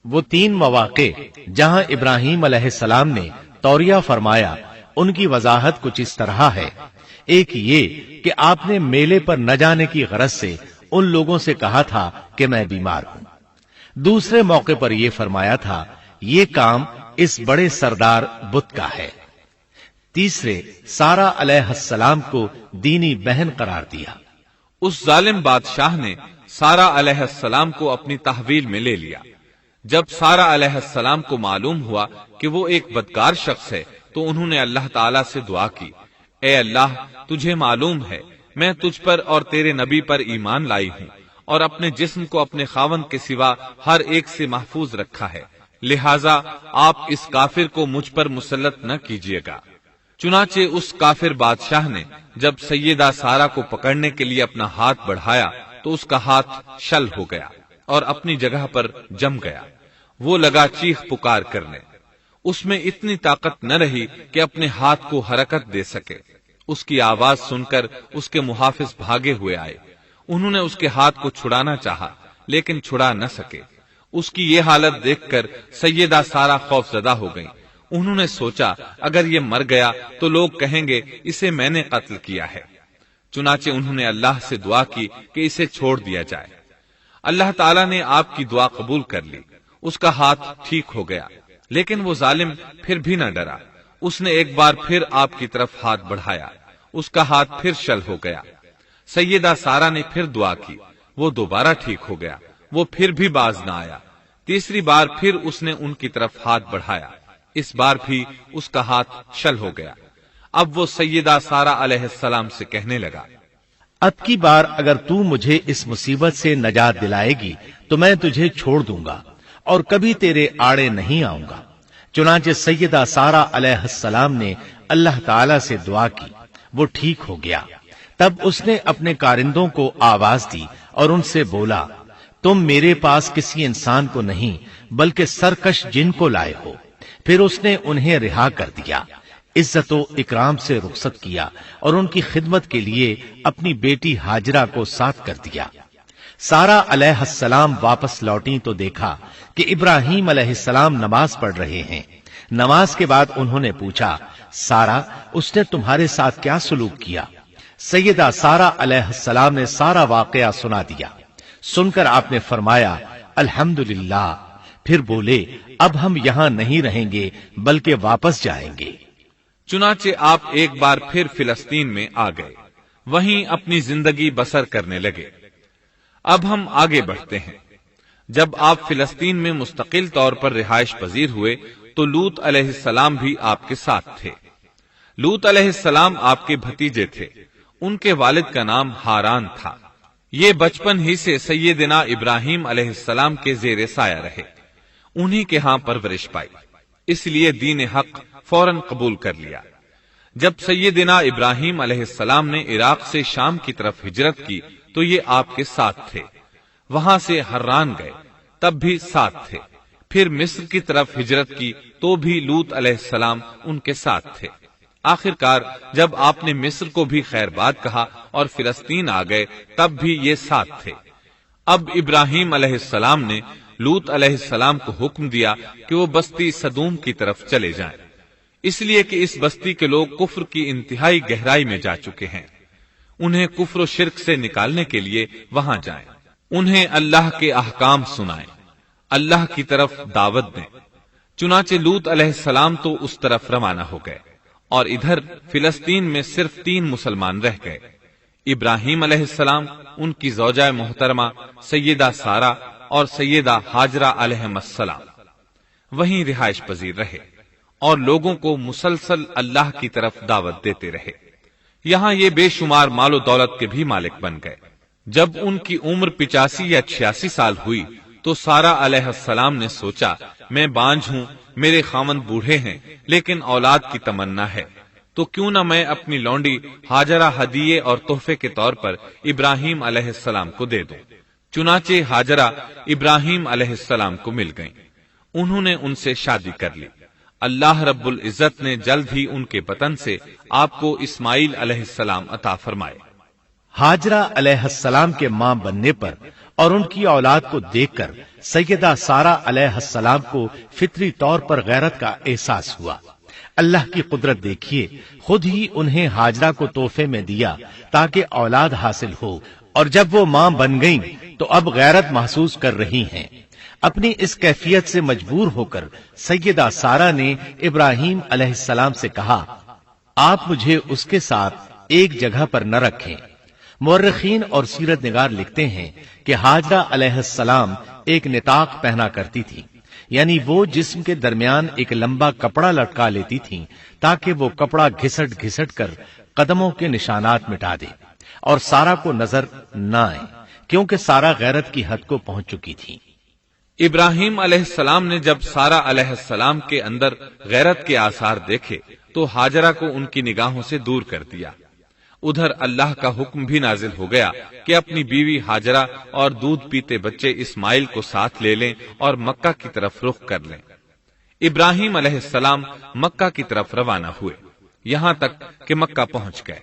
وہ 3 مواقع جہاں ابراہیم علیہ السلام نے توریہ فرمایا، ان کی وضاحت کچھ اس طرح ہے۔ ایک یہ کہ آپ نے میلے پر نہ جانے کی غرض سے ان لوگوں سے کہا تھا کہ میں بیمار ہوں۔ دوسرے موقع پر یہ فرمایا تھا، یہ کام اس بڑے سردار بت کا ہے۔ تیسرے، سارا علیہ السلام کو دینی بہن قرار دیا۔ اس ظالم بادشاہ نے سارا علیہ السلام کو اپنی تحویل میں لے لیا۔ جب سارا علیہ السلام کو معلوم ہوا کہ وہ ایک بدکار شخص ہے تو انہوں نے اللہ تعالیٰ سے دعا کی، اے اللہ، تجھے معلوم ہے میں تجھ پر اور تیرے نبی پر ایمان لائی ہوں اور اپنے جسم کو اپنے خاوند کے سوا ہر ایک سے محفوظ رکھا ہے، لہذا آپ اس کافر کو مجھ پر مسلط نہ کیجیے گا۔ چنانچہ اس کافر بادشاہ نے جب سیدہ سارا کو پکڑنے کے لیے اپنا ہاتھ بڑھایا تو اس کا ہاتھ شل ہو گیا اور اپنی جگہ پر جم گیا۔ وہ لگا چیخ پکار کرنے، اس میں اتنی طاقت نہ رہی کہ اپنے ہاتھ کو حرکت دے سکے۔ اس کی آواز سن کر اس کے محافظ بھاگے ہوئے آئے، انہوں نے اس کے ہاتھ کو چھڑانا چاہا لیکن چھڑا نہ سکے۔ اس کی یہ حالت دیکھ کر سیدہ سارا خوف زدہ ہو گئی۔ انہوں نے سوچا اگر یہ مر گیا تو لوگ کہیں گے اسے میں نے قتل کیا ہے۔ چنانچہ انہوں نے اللہ سے دعا کی کہ اسے چھوڑ دیا جائے۔ اللہ تعالیٰ نے آپ کی دعا قبول کر لی، اس کا ہاتھ ٹھیک ہو گیا، لیکن وہ ظالم پھر بھی نہ ڈرا۔ اس نے ایک بار پھر آپ کی طرف ہاتھ بڑھایا، اس کا ہاتھ پھر شل ہو گیا۔ سیدہ سارا نے پھر دعا کی، وہ دوبارہ ٹھیک ہو گیا، وہ پھر بھی باز نہ آیا۔ تیسری بار پھر اس نے ان کی طرف ہاتھ بڑھایا، اس بار بھی اس کا ہاتھ شل ہو گیا۔ اب وہ سیدہ سارا علیہ السلام سے کہنے لگا، اب کی بار اگر تو مجھے اس مصیبت سے نجات دلائے گی تو میں تجھے چھوڑ دوں گا اور کبھی تیرے آڑے نہیں آؤں گا۔ چنانچہ سیدہ سارا علیہ السلام نے اللہ تعالی سے دعا کی، وہ ٹھیک ہو گیا۔ تب اس نے اپنے کارندوں کو آواز دی اور ان سے بولا، تم میرے پاس کسی انسان کو نہیں بلکہ سرکش جن کو لائے ہو۔ پھر اس نے انہیں رہا کر دیا، عزت و اکرام سے رخصت کیا اور ان کی خدمت کے لیے اپنی بیٹی ہاجرہ کو ساتھ کر دیا۔ سارا علیہ السلام واپس لوٹی تو دیکھا کہ ابراہیم علیہ السلام نماز پڑھ رہے ہیں۔ نماز کے بعد انہوں نے پوچھا، سارا، اس نے تمہارے ساتھ کیا سلوک کیا؟ سیدہ سارا علیہ السلام نے سارا واقعہ سنا دیا۔ سن کر آپ نے فرمایا، الحمدللہ۔ پھر بولے، اب ہم یہاں نہیں رہیں گے بلکہ واپس جائیں گے۔ چنانچہ آپ ایک بار پھر فلسطین میں آ گئے، وہیں اپنی زندگی بسر کرنے لگے۔ اب ہم آگے بڑھتے ہیں۔ جب آپ فلسطین میں مستقل طور پر رہائش پذیر ہوئے تو لوط علیہ السلام بھی آپ کے ساتھ تھے۔ لوط علیہ السلام آپ کے بھتیجے تھے، ان کے والد کا نام ہاران تھا۔ یہ بچپن ہی سے سیدنا ابراہیم علیہ السلام کے زیر سایہ رہے، انہی کے ہاں پرورش پائی، اس لیے دین حق فوراً قبول کر لیا۔ جب سیدنا ابراہیم علیہ السلام نے عراق سے شام کی طرف ہجرت کی تو یہ آپ کے ساتھ تھے، وہاں سے حران گئے تب بھی ساتھ تھے، پھر مصر کی طرف ہجرت کی تو بھی لوط علیہ السلام ان کے ساتھ تھے۔ آخر کار جب آپ نے مصر کو بھی خیر بات کہا اور فلسطین آ گئے تب بھی یہ ساتھ تھے۔ اب ابراہیم علیہ السلام نے لوط علیہ السلام کو حکم دیا کہ وہ بستی سدوم کی طرف چلے جائیں، اس لیے کہ اس بستی کے لوگ کفر کی انتہائی گہرائی میں جا چکے ہیں، انہیں کفر و شرک سے نکالنے کے لیے وہاں جائیں، انہیں اللہ کے احکام سنائیں، اللہ کی طرف دعوت دیں۔ چنانچہ لوط علیہ السلام تو اس طرف روانہ ہو گئے، اور ادھر فلسطین میں صرف 3 مسلمان رہ گئے، ابراہیم علیہ السلام، ان کی زوجہ محترمہ سیدہ سارہ اور سیدہ ہاجرہ علیہ السلام وہیں رہائش پذیر رہے اور لوگوں کو مسلسل اللہ کی طرف دعوت دیتے رہے۔ یہاں یہ بے شمار مال و دولت کے بھی مالک بن گئے۔ جب ان کی عمر 85 یا 86 سال ہوئی تو سارہ علیہ السلام نے سوچا، میں بانجھ ہوں، میرے خاوند بوڑھے ہیں، لیکن اولاد کی تمنا ہے، تو کیوں نہ میں اپنی لونڈی ہاجرہ ہدیے اور تحفے کے طور پر ابراہیم علیہ السلام کو دے دوں۔ چنانچہ ہاجرہ ابراہیم علیہ السلام کو مل گئیں، انہوں نے ان سے شادی کر لی۔ اللہ رب العزت نے جلد ہی ان کے بطن سے آپ کو اسماعیل علیہ السلام عطا فرمائے۔ ہاجرہ علیہ السلام کے ماں بننے پر اور ان کی اولاد کو دیکھ کر سیدہ سارہ علیہ السلام کو فطری طور پر غیرت کا احساس ہوا۔ اللہ کی قدرت دیکھیے، خود ہی انہیں ہاجرہ کو تحفے میں دیا تاکہ اولاد حاصل ہو، اور جب وہ ماں بن گئیں تو اب غیرت محسوس کر رہی ہیں۔ اپنی اس کیفیت سے مجبور ہو کر سیدہ سارہ نے ابراہیم علیہ السلام سے کہا، آپ مجھے اس کے ساتھ ایک جگہ پر نہ رکھیں۔ مورخین اور سیرت نگار لکھتے ہیں کہ ہاجرہ علیہ السلام ایک نطاق پہنا کرتی تھی، یعنی وہ جسم کے درمیان ایک لمبا کپڑا لٹکا لیتی تھی تاکہ وہ کپڑا گھسٹ گھسٹ کر قدموں کے نشانات مٹا دے اور سارہ کو نظر نہ آئے، کیونکہ سارہ غیرت کی حد کو پہنچ چکی تھی۔ ابراہیم علیہ السلام نے جب سارہ علیہ السلام کے اندر غیرت کے آثار دیکھے تو ہاجرہ کو ان کی نگاہوں سے دور کر دیا۔ ادھر اللہ کا حکم بھی نازل ہو گیا کہ اپنی بیوی ہاجرہ اور دودھ پیتے بچے اسماعیل کو ساتھ لے لیں اور مکہ کی طرف رخ کر لیں۔ ابراہیم علیہ السلام مکہ کی طرف روانہ ہوئے، یہاں تک کہ مکہ پہنچ گئے۔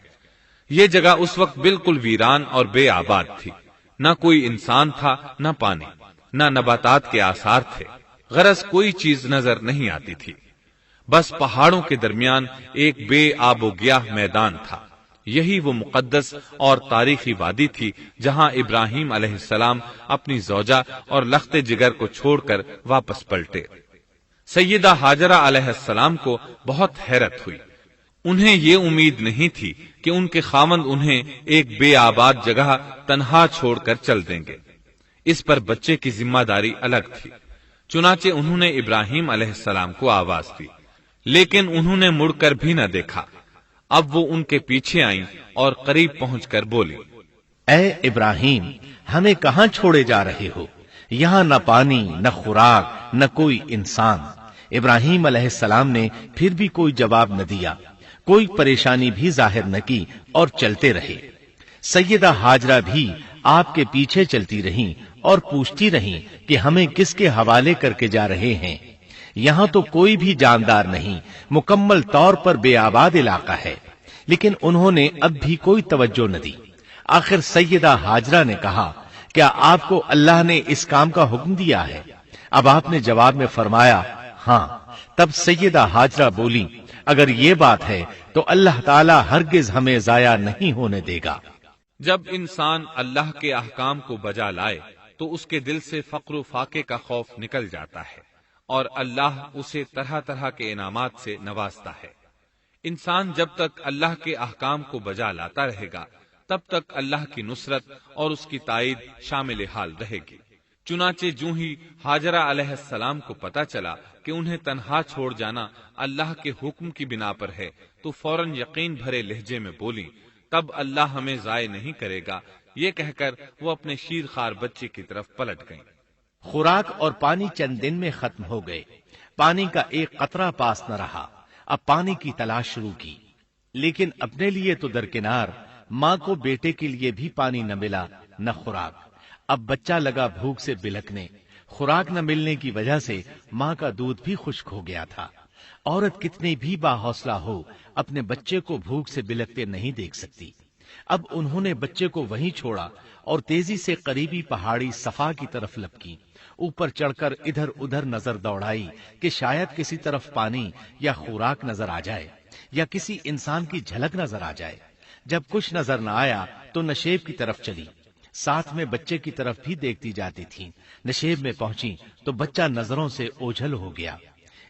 یہ جگہ اس وقت بالکل ویران اور بے آباد تھی، نہ کوئی انسان تھا، نہ پانی، نہ نباتات کے آثار تھے، غرض کوئی چیز نظر نہیں آتی تھی، بس پہاڑوں کے درمیان ایک بے آب و گیاہ میدان تھا۔ یہی وہ مقدس اور تاریخی وادی تھی جہاں ابراہیم علیہ السلام اپنی زوجہ اور لخت جگر کو چھوڑ کر واپس پلٹے۔ سیدہ ہاجرہ علیہ السلام کو بہت حیرت ہوئی، انہیں یہ امید نہیں تھی کہ ان کے خاوند انہیں ایک بے آباد جگہ تنہا چھوڑ کر چل دیں گے، اس پر بچے کی ذمہ داری الگ تھی۔ چنانچہ انہوں نے ابراہیم علیہ السلام کو آواز دی، لیکن انہوں نے مڑ کر بھی نہ دیکھا۔ اب وہ ان کے پیچھے آئیں اور قریب پہنچ کر بولی، اے ابراہیم، ہمیں کہاں چھوڑے جا رہے ہو؟ یہاں نہ پانی، نہ خوراک، نہ کوئی انسان۔ ابراہیم علیہ السلام نے پھر بھی کوئی جواب نہ دیا، کوئی پریشانی بھی ظاہر نہ کی اور چلتے رہے۔ سیدہ ہاجرہ بھی آپ کے پیچھے چلتی رہیں اور پوچھتی رہیں کہ ہمیں کس کے حوالے کر کے جا رہے ہیں؟ یہاں تو کوئی بھی جاندار نہیں، مکمل طور پر بے آباد علاقہ ہے، لیکن انہوں نے اب بھی کوئی توجہ نہ دی۔ آخر سیدہ ہاجرہ نے کہا، کیا آپ کو اللہ نے اس کام کا حکم دیا ہے؟ اب آپ نے جواب میں فرمایا، ہاں۔ تب سیدہ ہاجرہ بولی، اگر یہ بات ہے تو اللہ تعالی ہرگز ہمیں ضائع نہیں ہونے دے گا۔ جب انسان اللہ کے احکام کو بجا لائے تو اس کے دل سے فقر و فاقے کا خوف نکل جاتا ہے اور اللہ اسے طرح طرح کے انعامات سے نوازتا ہے۔ انسان جب تک اللہ کے احکام کو بجا لاتا رہے گا تب تک اللہ کی نصرت اور اس کی تائید شامل حال رہے گی۔ چنانچہ جو ہی ہاجرہ علیہ السلام کو پتا چلا کہ انہیں تنہا چھوڑ جانا اللہ کے حکم کی بنا پر ہے تو فوراً یقین بھرے لہجے میں بولی، تب اللہ ہمیں ضائع نہیں کرے گا۔ یہ کہہ کر وہ اپنے شیر خوار بچے کی طرف پلٹ گئیں۔ خوراک اور پانی چند دن میں ختم ہو گئے، پانی کا ایک قطرہ پاس نہ رہا۔ اب پانی کی تلاش شروع کی، لیکن اپنے لیے تو درکنار ماں کو بیٹے کے لیے بھی پانی نہ ملا نہ خوراک۔ اب بچہ لگا بھوک سے بلکنے، خوراک نہ ملنے کی وجہ سے ماں کا دودھ بھی خشک ہو گیا تھا۔ عورت کتنی بھی باحوصلہ ہو اپنے بچے کو بھوک سے بلکتے نہیں دیکھ سکتی۔ اب انہوں نے بچے کو وہیں چھوڑا اور تیزی سے قریبی پہاڑی صفا کی طرف لپکی، اوپر چڑھ کر ادھر ادھر نظر دوڑائی کہ شاید کسی طرف پانی یا خوراک نظر آ جائے یا کسی انسان کی جھلک نظر آ جائے۔ جب کچھ نظر نہ آیا تو نشیب کی طرف چلی، ساتھ میں بچے کی طرف بھی دیکھتی جاتی تھی۔ نشیب میں پہنچی تو بچہ نظروں سے اوجھل ہو گیا۔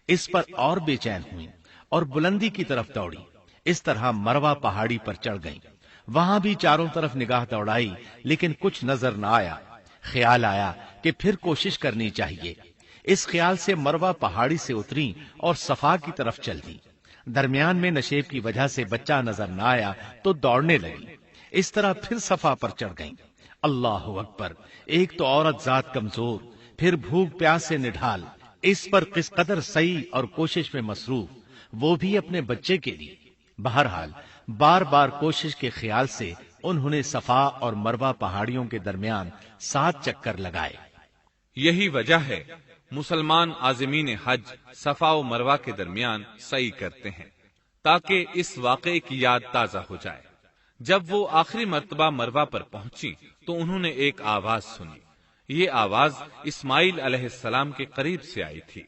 اس پر اور بے چین ہوئی اور بلندی کی طرف دوڑی۔ اس طرح مروہ پہاڑی پر چڑھ گئی، وہاں بھی چاروں طرف نگاہ دوڑائی لیکن کچھ نظر نہ آیا۔ خیال آیا کہ پھر کوشش کرنی چاہیے۔ اس خیال سے مروہ پہاڑی سے اتری اور صفا کی طرف چل دی۔ درمیان میں نشیب کی وجہ سے بچہ نظر نہ آیا تو دوڑنے لگی۔ اس طرح پھر صفا پر چڑھ گئی۔ اللہ اکبر! ایک تو عورت ذات کمزور، پھر بھوک پیاس سے نڈھال، اس پر کس قدر سعی اور کوشش میں مصروف، وہ بھی اپنے بچے کے لیے۔ بہرحال بار بار کوشش کے خیال سے انہوں نے صفا اور مروہ پہاڑیوں کے درمیان 7 چکر لگائے۔ یہی وجہ ہے مسلمان عازمین حج صفا و مروہ کے درمیان سعی کرتے ہیں تاکہ اس واقعے کی یاد تازہ ہو جائے۔ جب وہ آخری مرتبہ مروہ پر پہنچی تو انہوں نے ایک آواز سنی۔ یہ آواز اسماعیل علیہ السلام کے قریب سے آئی تھی۔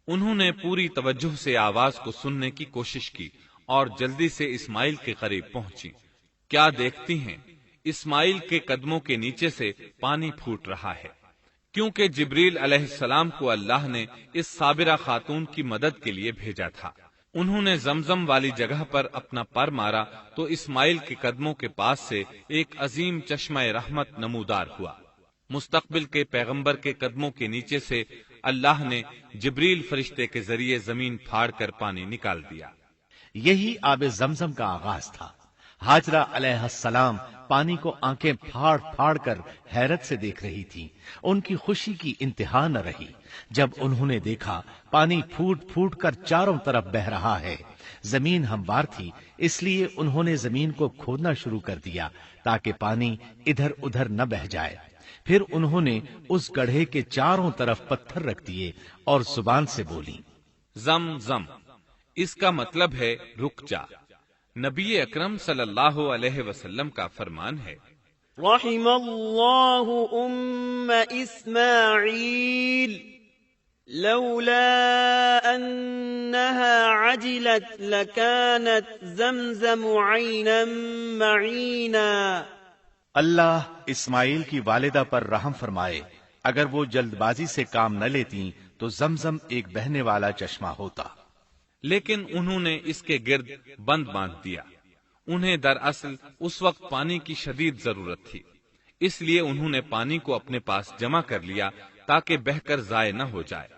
انہوں نے پوری توجہ سے آواز کو سننے کی کوشش کی اور جلدی سے اسماعیل کے قریب پہنچی۔ کیا دیکھتی ہیں؟ اسماعیل کے قدموں کے نیچے سے پانی پھوٹ رہا ہے، کیونکہ جبریل علیہ السلام کو اللہ نے اس صابرہ خاتون کی مدد کے لیے بھیجا تھا۔ انہوں نے زمزم والی جگہ پر اپنا پر مارا تو اسماعیل کے قدموں کے پاس سے ایک عظیم چشمہ رحمت نمودار ہوا۔ مستقبل کے پیغمبر کے قدموں کے نیچے سے اللہ نے جبریل فرشتے کے ذریعے زمین پھاڑ کر پانی نکال دیا۔ یہی آب زمزم کا آغاز تھا۔ ہاجرہ علیہ السلام پانی کو آنکھیں پھاڑ پھاڑ کر حیرت سے دیکھ رہی تھی۔ ان کی خوشی کی انتہا نہ رہی جب انہوں نے دیکھا پانی پھوٹ پھوٹ کر چاروں طرف بہ رہا ہے۔ زمین ہموار تھی، اس لیے انہوں نے زمین کو کھودنا شروع کر دیا تاکہ پانی ادھر ادھر نہ بہ جائے۔ پھر انہوں نے اس گڑھے کے چاروں طرف پتھر رکھ دیے اور زبان سے بولی، زم زم، اس کا مطلب ہے رک جا۔ نبی اکرم صلی اللہ علیہ وسلم کا فرمان ہے، رحم اللہ اسماعیل لولا انها عجلت لكانت زمزم عینا معینا۔ اللہ اسماعیل کی والدہ پر رحم فرمائے، اگر وہ جلد بازی سے کام نہ لیتی تو زمزم ایک بہنے والا چشمہ ہوتا۔ لیکن انہوں نے اس کے گرد بند باندھ دیا۔ انہیں دراصل اس وقت پانی کی شدید ضرورت تھی، اس لیے انہوں نے پانی کو اپنے پاس جمع کر لیا تاکہ بہہ کر ضائع نہ ہو جائے۔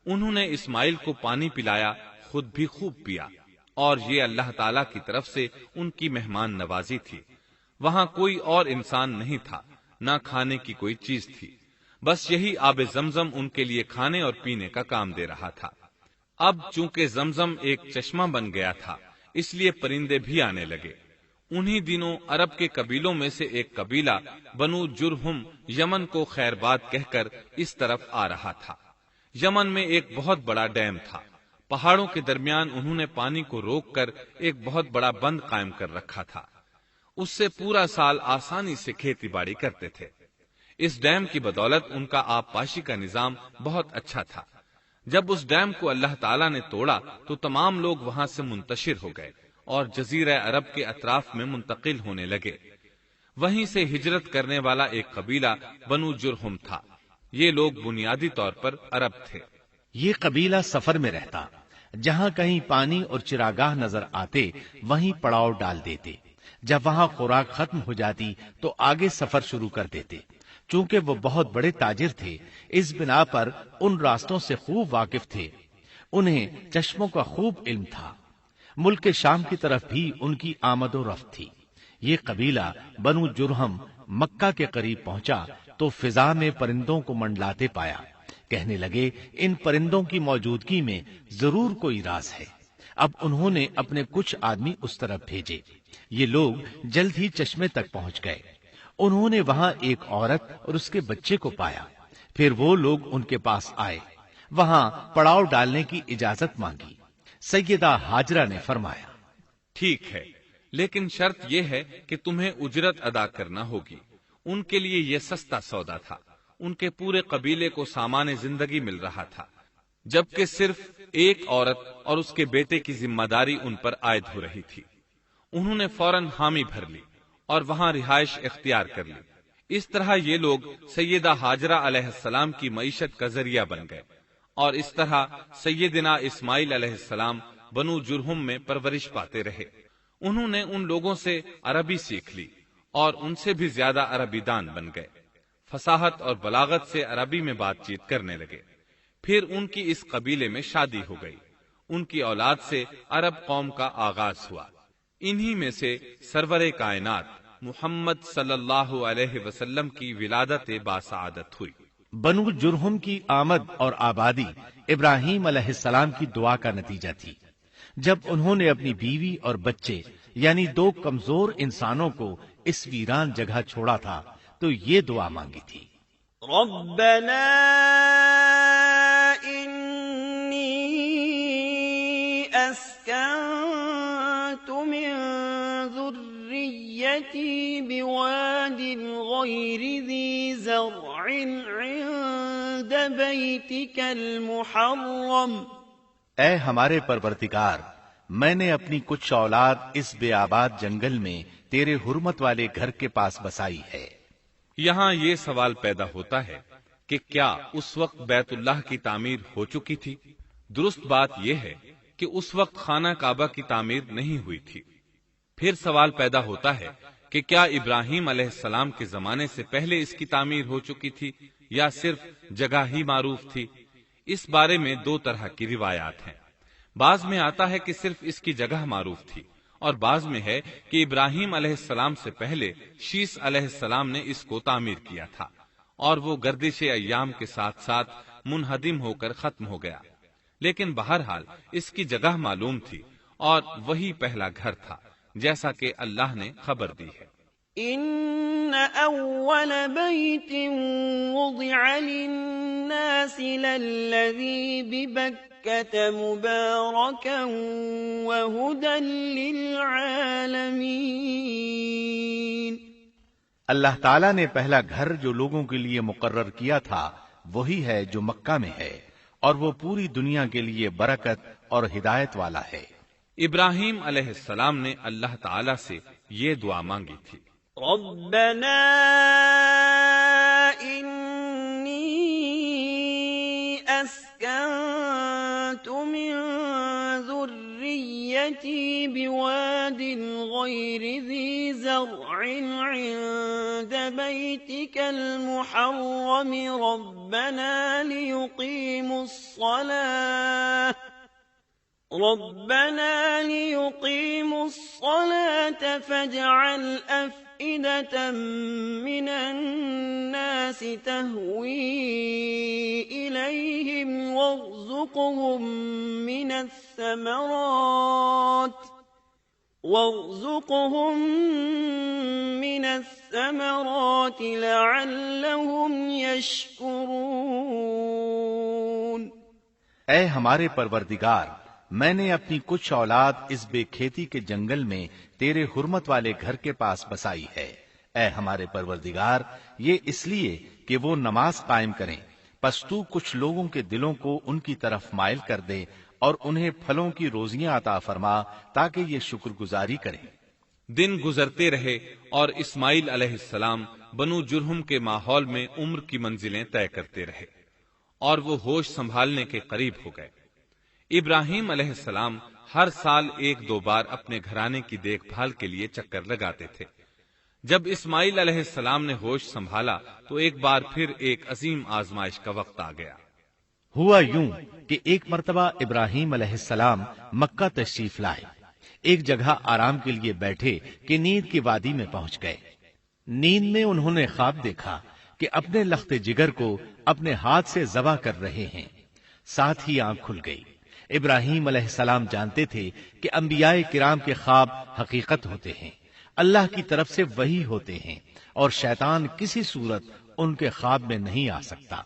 انہوں نے اسماعیل کو پانی پلایا، خود بھی خوب پیا، اور یہ اللہ تعالی کی طرف سے ان کی مہمان نوازی تھی۔ وہاں کوئی اور انسان نہیں تھا، نہ کھانے کی کوئی چیز تھی، بس یہی آب زمزم ان کے لیے کھانے اور پینے کا کام دے رہا تھا۔ اب چونکہ زمزم ایک چشمہ بن گیا تھا، اس لیے پرندے بھی آنے لگے۔ انہی دنوں عرب کے قبیلوں میں سے ایک قبیلہ بنو جرہم یمن کو خیر باد کہہ کر اس طرف آ رہا تھا۔ یمن میں ایک بہت بڑا ڈیم تھا۔ پہاڑوں کے درمیان انہوں نے پانی کو روک کر ایک بہت بڑا بند قائم کر رکھا تھا۔ اس سے پورا سال آسانی سے کھیتی باڑی کرتے تھے۔ اس ڈیم کی بدولت ان کا آب پاشی کا نظام بہت اچھا تھا۔ جب اس ڈیم کو اللہ تعالیٰ نے توڑا تو تمام لوگ وہاں سے منتشر ہو گئے اور جزیرہ عرب کے اطراف میں منتقل ہونے لگے۔ وہیں سے ہجرت کرنے والا ایک قبیلہ بنو جرہم تھا۔ یہ لوگ بنیادی طور پر عرب تھے۔ یہ قبیلہ سفر میں رہتا، جہاں کہیں پانی اور چراگاہ نظر آتے وہیں پڑاؤ ڈال دیتے۔ جب وہاں خوراک ختم ہو جاتی تو آگے سفر شروع کر دیتے۔ چونکہ وہ بہت بڑے تاجر تھے، اس بنا پر ان راستوں سے خوب واقف تھے۔ انہیں چشموں کا خوب علم تھا۔ ملک شام کی طرف بھی ان کی آمد و رفت تھی۔ یہ قبیلہ بنو جرہم مکہ کے قریب پہنچا تو فضا میں پرندوں کو منڈلاتے پایا۔ کہنے لگے ان پرندوں کی موجودگی میں ضرور کوئی راز ہے۔ اب انہوں نے اپنے کچھ آدمی اس طرف بھیجے. یہ لوگ جلد ہی چشمے تک پہنچ گئے. انہوں نے وہاں ایک عورت اور اس کے بچے کو پایا. پھر وہ لوگ ان کے پاس آئے, وہاں پڑاؤ ڈالنے کی اجازت مانگی. سیدہ ہاجرہ نے فرمایا, ٹھیک ہے, لیکن شرط یہ ہے کہ تمہیں اجرت ادا کرنا ہوگی. ان کے لیے یہ سستا سودا تھا. ان کے پورے قبیلے کو سامان زندگی مل رہا تھا, جبکہ صرف ایک عورت اور اس کے بیٹے کی ذمہ داری ان پر عائد ہو رہی تھی. انہوں نے فوراً حامی بھر لی اور وہاں رہائش اختیار کر لی. اس طرح یہ لوگ سیدہ ہاجرہ علیہ السلام کی معیشت کا ذریعہ بن گئے, اور اس طرح سیدنا اسماعیل علیہ السلام بنو جرہم میں پرورش پاتے رہے. انہوں نے ان لوگوں سے عربی سیکھ لی اور ان سے بھی زیادہ عربی دان بن گئے. فصاحت اور بلاغت سے عربی میں بات چیت کرنے لگے. پھر ان کی اس قبیلے میں شادی ہو گئی. ان کی اولاد سے عرب قوم کا آغاز ہوا. انہی میں سے سرور کائنات محمد صلی اللہ علیہ وسلم کی ولادت باسعادت ہوئی. بنو جرہم کی آمد اور آبادی ابراہیم علیہ السلام کی دعا کا نتیجہ تھی. جب انہوں نے اپنی بیوی اور بچے یعنی 2 کمزور انسانوں کو اس ویران جگہ چھوڑا تھا تو یہ دعا مانگی تھی, ربنا انی اسکنت من ذریتی بواد غیر ذی زرع عند بیتک المحرم. اے ہمارے پروردگار, میں نے اپنی کچھ اولاد اس بے آباد جنگل میں تیرے حرمت والے گھر کے پاس بسائی ہے. یہاں یہ سوال پیدا ہوتا ہے کہ کیا اس وقت بیت اللہ کی تعمیر ہو چکی تھی؟ درست بات یہ ہے کہ اس وقت خانہ کعبہ کی تعمیر نہیں ہوئی تھی. پھر سوال پیدا ہوتا ہے کہ کیا ابراہیم علیہ السلام کے زمانے سے پہلے اس کی تعمیر ہو چکی تھی یا صرف جگہ ہی معروف تھی؟ اس بارے میں 2 طرح کی روایات ہیں. بعض میں آتا ہے کہ صرف اس کی جگہ معروف تھی, اور بعض میں ہے کہ ابراہیم علیہ السلام سے پہلے شیس علیہ السلام نے اس کو تعمیر کیا تھا, اور وہ گردش ایام کے ساتھ ساتھ منہدم ہو کر ختم ہو گیا. لیکن بہرحال اس کی جگہ معلوم تھی, اور وہی پہلا گھر تھا, جیسا کہ اللہ نے خبر دی ہے. ان اول بیت وضع للناس للذی ببکۃ مبارکا وہدی للعالمین. اللہ تعالیٰ نے پہلا گھر جو لوگوں کے لیے مقرر کیا تھا وہی ہے جو مکہ میں ہے, اور وہ پوری دنیا کے لیے برکت اور ہدایت والا ہے. ابراہیم علیہ السلام نے اللہ تعالیٰ سے یہ دعا مانگی تھی, ربنا انی اسکنت من ذریتی بواد غیر ذی زرع عند بیتک المحرم ربنا لیقیموا الصلاة فاجعل أفئدة من الناس تهوي إليهم وارزقهم من الثمرات لعلهم يشكرون. اے ہمارے پروردگار, میں نے اپنی کچھ اولاد اس بے کھیتی کے جنگل میں تیرے حرمت والے گھر کے پاس بسائی ہے. اے ہمارے پروردگار, یہ اس لیے کہ وہ نماز قائم کریں, پس تو کچھ لوگوں کے دلوں کو ان کی طرف مائل کر دے اور انہیں پھلوں کی روزیاں عطا فرما تاکہ یہ شکر گزاری کریں. دن گزرتے رہے اور اسماعیل علیہ السلام بنو جرہم کے ماحول میں عمر کی منزلیں طے کرتے رہے, اور وہ ہوش سنبھالنے کے قریب ہو گئے. ابراہیم علیہ السلام ہر سال 1-2 بار اپنے گھرانے کی دیکھ بھال کے لیے چکر لگاتے تھے. جب اسماعیل علیہ السلام نے ہوش سنبھالا تو ایک بار پھر ایک عظیم آزمائش کا وقت آ گیا. ہوا یوں کہ ایک مرتبہ ابراہیم علیہ السلام مکہ تشریف لائے. ایک جگہ آرام کے لیے بیٹھے کہ نیند کی وادی میں پہنچ گئے. نیند میں انہوں نے خواب دیکھا کہ اپنے لخت جگر کو اپنے ہاتھ سے ذبح کر رہے ہیں. ساتھ ہی آنکھ کھل گئی. ابراہیم علیہ السلام جانتے تھے کہ انبیاء کرام کے خواب حقیقت ہوتے ہیں، اللہ کی طرف سے وحی ہوتے ہیں، اور شیطان کسی صورت ان کے خواب میں نہیں آ سکتا،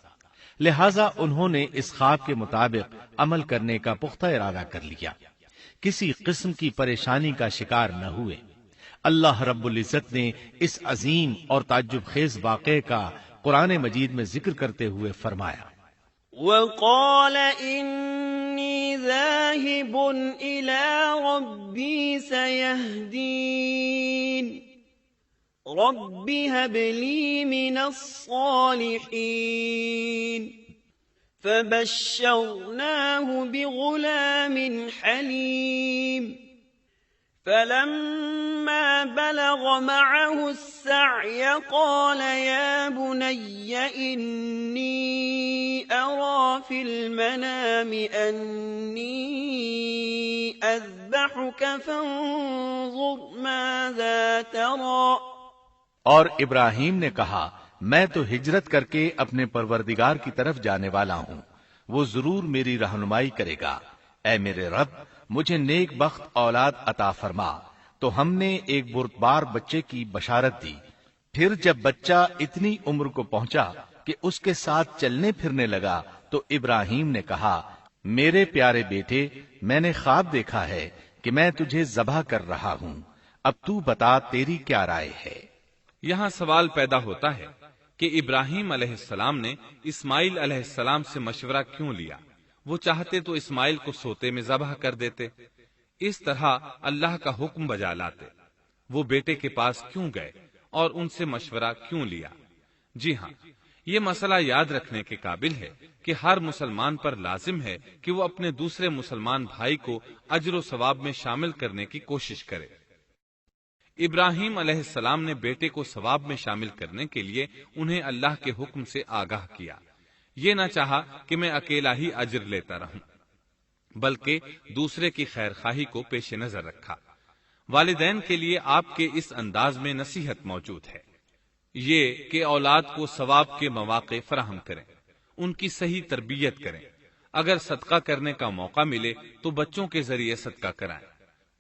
لہذا انہوں نے اس خواب کے مطابق عمل کرنے کا پختہ ارادہ کر لیا، کسی قسم کی پریشانی کا شکار نہ ہوئے۔ اللہ رب العزت نے اس عظیم اور تعجب خیز واقعے کا قرآن مجید میں ذکر کرتے ہوئے فرمایا، وقال إني ذاهب إلى ربي سيهدين رب هب لي من الصالحين فبشرناه بغلام حليم فلما بلغ معه السعي قال يا بني إني أرى في المنام أني أذبحك فانظر ماذا ترى۔ اور ابراہیم نے کہا، میں تو ہجرت کر کے اپنے پروردگار کی طرف جانے والا ہوں، وہ ضرور میری رہنمائی کرے گا۔ اے میرے رب، مجھے نیک بخت اولاد عطا فرما۔ تو ہم نے ایک بردبار بچے کی بشارت دی۔ پھر جب بچہ اتنی عمر کو پہنچا کہ اس کے ساتھ چلنے پھرنے لگا تو ابراہیم نے کہا، میرے پیارے بیٹے، میں نے خواب دیکھا ہے کہ میں تجھے ذبح کر رہا ہوں، اب تو بتا تیری کیا رائے ہے؟ یہاں سوال پیدا ہوتا ہے کہ ابراہیم علیہ السلام نے اسماعیل علیہ السلام سے مشورہ کیوں لیا؟ وہ چاہتے تو اسماعیل کو سوتے میں ذبح کر دیتے، اس طرح اللہ کا حکم بجا لاتے۔ وہ بیٹے کے پاس کیوں گئے اور ان سے مشورہ کیوں لیا؟ جی ہاں، یہ مسئلہ یاد رکھنے کے قابل ہے کہ ہر مسلمان پر لازم ہے کہ وہ اپنے دوسرے مسلمان بھائی کو اجر و ثواب میں شامل کرنے کی کوشش کرے۔ ابراہیم علیہ السلام نے بیٹے کو ثواب میں شامل کرنے کے لیے انہیں اللہ کے حکم سے آگاہ کیا۔ یہ نہ چاہا کہ میں اکیلا ہی اجر لیتا رہوں، بلکہ دوسرے کی خیر خواہی کو پیش نظر رکھا۔ والدین کے لیے آپ کے اس انداز میں نصیحت موجود ہے، یہ کہ اولاد کو ثواب کے مواقع فراہم کریں، ان کی صحیح تربیت کریں۔ اگر صدقہ کرنے کا موقع ملے تو بچوں کے ذریعے صدقہ کرائیں،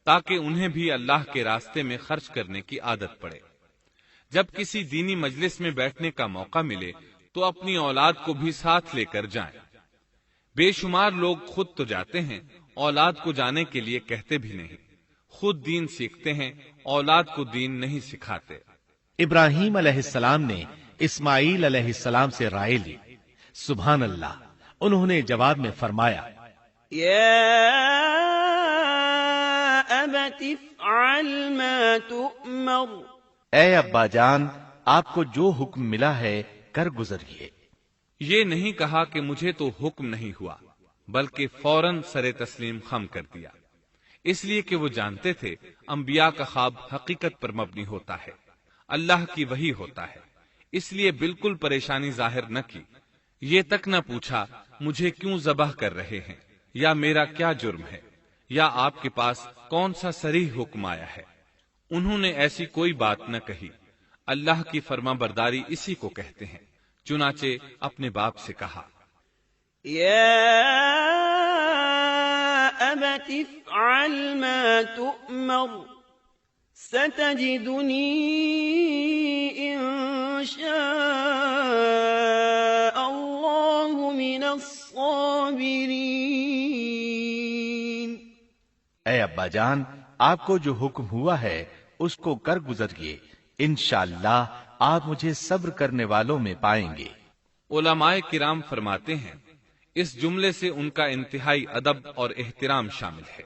تاکہ انہیں بھی اللہ کے راستے میں خرچ کرنے کی عادت پڑے۔ جب کسی دینی مجلس میں بیٹھنے کا موقع ملے تو اپنی اولاد کو بھی ساتھ لے کر جائیں۔ بے شمار لوگ خود تو جاتے ہیں، اولاد کو جانے کے لیے کہتے بھی نہیں، خود دین سیکھتے ہیں، اولاد کو دین نہیں سکھاتے۔ ابراہیم علیہ السلام نے اسماعیل علیہ السلام سے رائے لی۔ سبحان اللہ، انہوں نے جواب میں فرمایا، یا ابت افعل ما تؤمر۔ اے ابا جان، آپ کو جو حکم ملا ہے کر گزریے۔ یہ نہیں کہا کہ مجھے تو حکم نہیں ہوا، بلکہ فوراً سر تسلیم خم کر دیا، اس لیے کہ وہ جانتے تھے انبیاء کا خواب حقیقت پر مبنی ہوتا ہے، اللہ کی وحی ہوتا ہے، اس لیے بالکل پریشانی ظاہر نہ کی، یہ تک نہ پوچھا مجھے کیوں ذبح کر رہے ہیں، یا میرا کیا جرم ہے، یا آپ کے پاس کون سا صریح حکم آیا ہے۔ انہوں نے ایسی کوئی بات نہ کہی۔ اللہ کی فرما برداری اسی کو کہتے ہیں۔ چنانچہ اپنے باپ سے کہا، یا ابت افعل ما تؤمر ستجدنی ان شاء اللہ من الصابرین۔ اے ابا جان، آپ کو جو حکم ہوا ہے اس کو کر گزریے، انشاءاللہ آپ مجھے صبر کرنے والوں میں پائیں گے۔ علماء کرام فرماتے ہیں اس جملے سے ان کا انتہائی ادب اور احترام شامل ہے،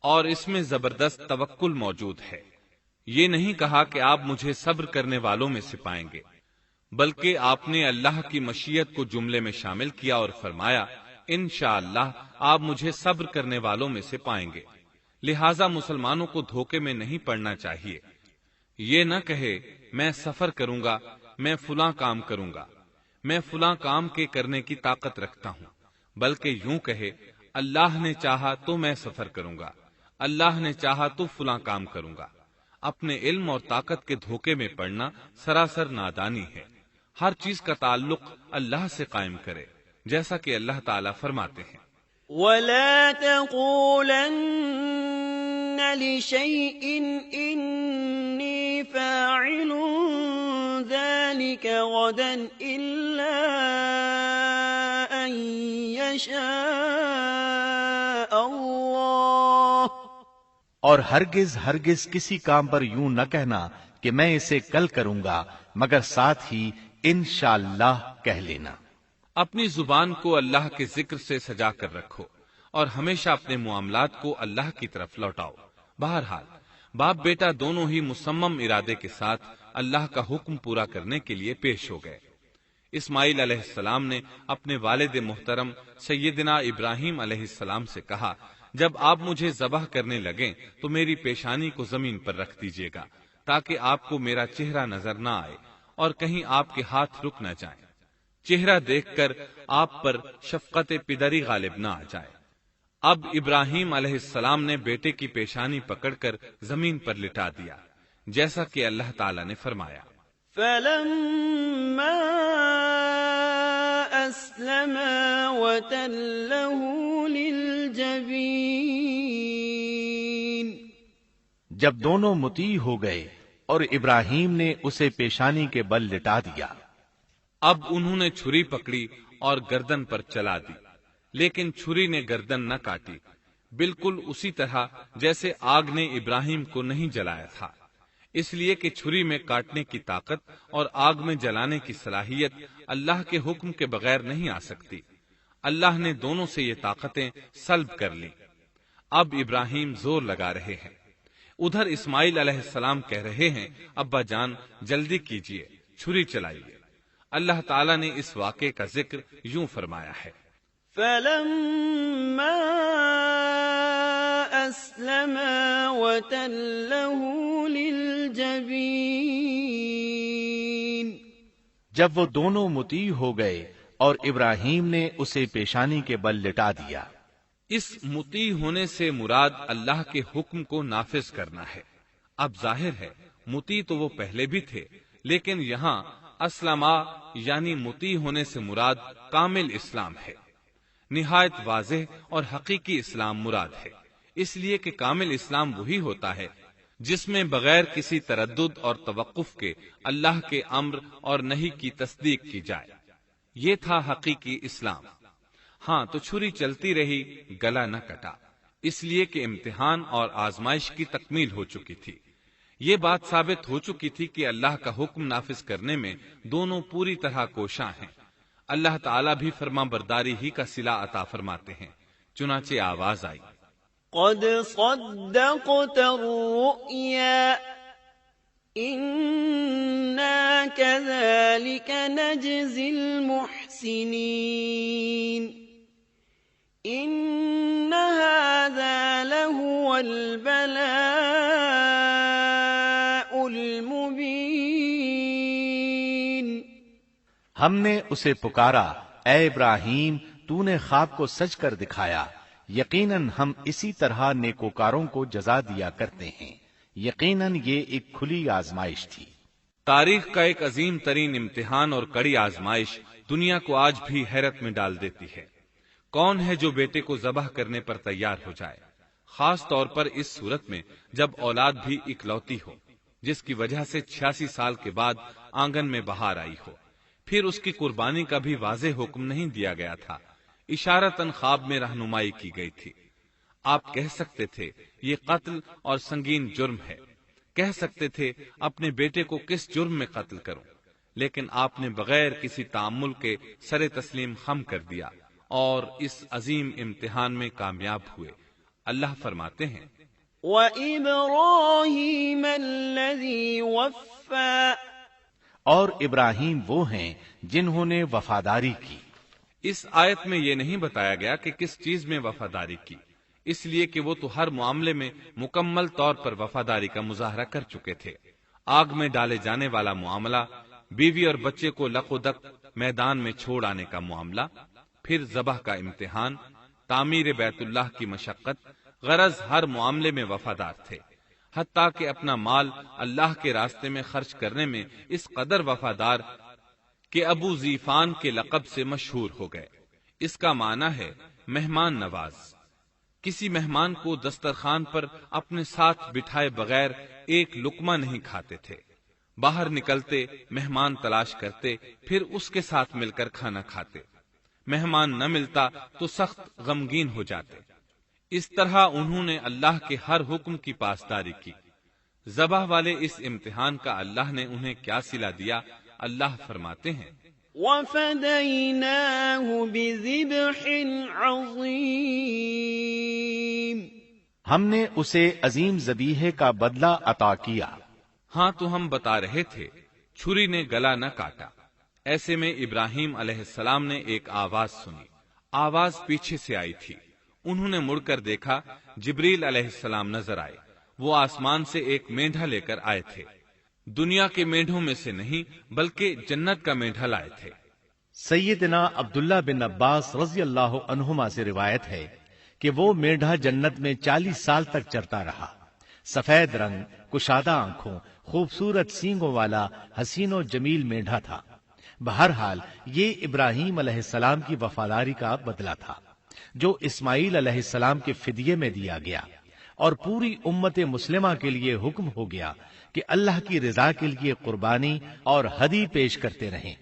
اور اس میں زبردست توکل موجود ہے۔ یہ نہیں کہا کہ آپ مجھے صبر کرنے والوں میں سے پائیں گے، بلکہ آپ نے اللہ کی مشیت کو جملے میں شامل کیا اور فرمایا انشاءاللہ آپ مجھے صبر کرنے والوں میں سے پائیں گے۔ لہذا مسلمانوں کو دھوکے میں نہیں پڑنا چاہیے۔ یہ نہ کہے میں سفر کروں گا، میں فلاں کام کروں گا، میں فلاں کام کے کرنے کی طاقت رکھتا ہوں، بلکہ یوں کہے اللہ نے چاہا تو میں سفر کروں گا، اللہ نے چاہا تو فلاں کام کروں گا۔ اپنے علم اور طاقت کے دھوکے میں پڑنا سراسر نادانی ہے۔ ہر چیز کا تعلق اللہ سے قائم کرے، جیسا کہ اللہ تعالیٰ فرماتے ہیں، ولا تقولن لشيء إني فاعل ذلك غدا إلا أن يشاء الله اور ہرگز ہرگز کسی کام پر یوں نہ کہنا کہ میں اسے کل کروں گا، مگر ساتھ ہی انشاءاللہ کہہ لینا۔ اپنی زبان کو اللہ کے ذکر سے سجا کر رکھو اور ہمیشہ اپنے معاملات کو اللہ کی طرف لوٹاؤ۔ بہرحال باپ بیٹا دونوں ہی مصمم ارادے کے ساتھ اللہ کا حکم پورا کرنے کے لیے پیش ہو گئے۔ اسماعیل علیہ السلام نے اپنے والد محترم سیدنا ابراہیم علیہ السلام سے کہا، جب آپ مجھے ذبح کرنے لگیں تو میری پیشانی کو زمین پر رکھ دیجیے گا تاکہ آپ کو میرا چہرہ نظر نہ آئے اور کہیں آپ کے ہاتھ رک نہ جائیں، چہرہ دیکھ کر آپ پر شفقت پدری غالب نہ آ جائے۔ اب ابراہیم علیہ السلام نے بیٹے کی پیشانی پکڑ کر زمین پر لٹا دیا، جیسا کہ اللہ تعالی نے فرمایا۔ فلما أسلما وتله للجبين جب دونوں مطیع ہو گئے اور ابراہیم نے اسے پیشانی کے بل لٹا دیا، اب انہوں نے چھری پکڑی اور گردن پر چلا دی، لیکن چھری نے گردن نہ کاٹی، بالکل اسی طرح جیسے آگ نے ابراہیم کو نہیں جلایا تھا، اس لیے کہ چھری میں کاٹنے کی طاقت اور آگ میں جلانے کی صلاحیت اللہ کے حکم کے بغیر نہیں آ سکتی۔ اللہ نے دونوں سے یہ طاقتیں سلب کر لی۔ اب ابراہیم زور لگا رہے ہیں، ادھر اسماعیل علیہ السلام کہہ رہے ہیں، ابا جان جلدی کیجئے، چھری چلائیے۔ اللہ تعالیٰ نے اس واقعے کا ذکر یوں فرمایا ہے، فلما أسلما وتله للجبين جب وہ دونوں مطیع ہو گئے اور ابراہیم نے اسے پیشانی کے بل لٹا دیا۔ اس مطیع ہونے سے مراد اللہ کے حکم کو نافذ کرنا ہے۔ اب ظاہر ہے مطیع تو وہ پہلے بھی تھے، لیکن یہاں اسلما یعنی مطیع ہونے سے مراد کامل اسلام ہے۔ نہایت واضح اور حقیقی اسلام مراد ہے، اس لیے کہ کامل اسلام وہی ہوتا ہے جس میں بغیر کسی تردد اور توقف کے اللہ کے امر اور نہی کی تصدیق کی جائے۔ یہ تھا حقیقی اسلام۔ ہاں تو چھری چلتی رہی، گلا نہ کٹا، اس لیے کہ امتحان اور آزمائش کی تکمیل ہو چکی تھی۔ یہ بات ثابت ہو چکی تھی کہ اللہ کا حکم نافذ کرنے میں دونوں پوری طرح کوشاں ہیں۔ اللہ تعالیٰ بھی فرما برداری ہی کا صلہ عطا فرماتے ہیں، چنانچہ آواز آئی، قد صدقت الرؤيا إنا كذلك نجزي المحسنين إن هذا لهو البلاء المبين ہم نے اسے پکارا، اے ابراہیم تو نے خواب کو سچ کر دکھایا، یقیناً ہم اسی طرح نیکوکاروں کو جزا دیا کرتے ہیں۔ یقیناً یہ ایک کھلی آزمائش تھی۔ تاریخ کا ایک عظیم ترین امتحان اور کڑی آزمائش دنیا کو آج بھی حیرت میں ڈال دیتی ہے۔ کون ہے جو بیٹے کو ذبح کرنے پر تیار ہو جائے، خاص طور پر اس صورت میں جب اولاد بھی اکلوتی ہو، جس کی وجہ سے 86 سال کے بعد آنگن میں بہار آئی ہو۔ پھر اس کی قربانی کا بھی واضح حکم نہیں دیا گیا تھا، اشارتاً خواب میں رہنمائی کی گئی تھی۔ آپ کہہ سکتے تھے یہ قتل اور سنگین جرم ہے، کہہ سکتے تھے اپنے بیٹے کو کس جرم میں قتل کروں، لیکن آپ نے بغیر کسی تعامل کے سر تسلیم خم کر دیا اور اس عظیم امتحان میں کامیاب ہوئے۔ اللہ فرماتے ہیں، وَإِبْرَاهِيمَ الَّذِي وَفَّى اور ابراہیم وہ ہیں جنہوں نے وفاداری کی۔ اس آیت میں یہ نہیں بتایا گیا کہ کس چیز میں وفاداری کی، اس لیے کہ وہ تو ہر معاملے میں مکمل طور پر وفاداری کا مظاہرہ کر چکے تھے۔ آگ میں ڈالے جانے والا معاملہ، بیوی اور بچے کو لق و دق میدان میں چھوڑ آنے کا معاملہ، پھر ذبح کا امتحان، تعمیر بیت اللہ کی مشقت، غرض ہر معاملے میں وفادار تھے، حتیٰ کہ اپنا مال اللہ کے راستے میں خرچ کرنے میں اس قدر وفادار کہ ابو زیفان کے لقب سے مشہور ہو گئے۔ اس کا معنی ہے مہمان نواز۔ کسی مہمان کو دسترخوان پر اپنے ساتھ بٹھائے بغیر ایک لقمہ نہیں کھاتے تھے۔ باہر نکلتے مہمان تلاش کرتے، پھر اس کے ساتھ مل کر کھانا کھاتے۔ مہمان نہ ملتا تو سخت غمگین ہو جاتے۔ اس طرح انہوں نے اللہ کے ہر حکم کی پاسداری کی۔ ذبح والے اس امتحان کا اللہ نے انہیں کیا صلہ دیا؟ اللہ فرماتے ہیں وَفَدَيْنَاهُ بِذِبْحٍ عَظِيمٍ۔ ہم نے اسے عظیم ذبیحے کا بدلہ عطا کیا۔ ہاں تو ہم بتا رہے تھے، چھری نے گلا نہ کاٹا۔ ایسے میں ابراہیم علیہ السلام نے ایک آواز سنی۔ آواز پیچھے سے آئی تھی۔ انہوں نے مڑ کر دیکھا، جبریل علیہ السلام نظر آئے۔ وہ آسمان سے ایک مینڈھا لے کر آئے تھے۔ دنیا کے مینڈھوں میں سے نہیں بلکہ جنت کا مینڈھا لائے تھے۔ سیدنا عبداللہ بن عباس رضی اللہ عنہما سے روایت ہے کہ وہ مینڈھا جنت میں 40 سال تک چرتا رہا۔ سفید رنگ، کشادہ آنکھوں، خوبصورت سینگوں والا حسین و جمیل مینڈھا تھا۔ بہرحال یہ ابراہیم علیہ السلام کی وفاداری کا بدلہ تھا جو اسماعیل علیہ السلام کے فدیے میں دیا گیا، اور پوری امت مسلمہ کے لیے حکم ہو گیا کہ اللہ کی رضا کے لیے قربانی اور ہدی پیش کرتے رہیں۔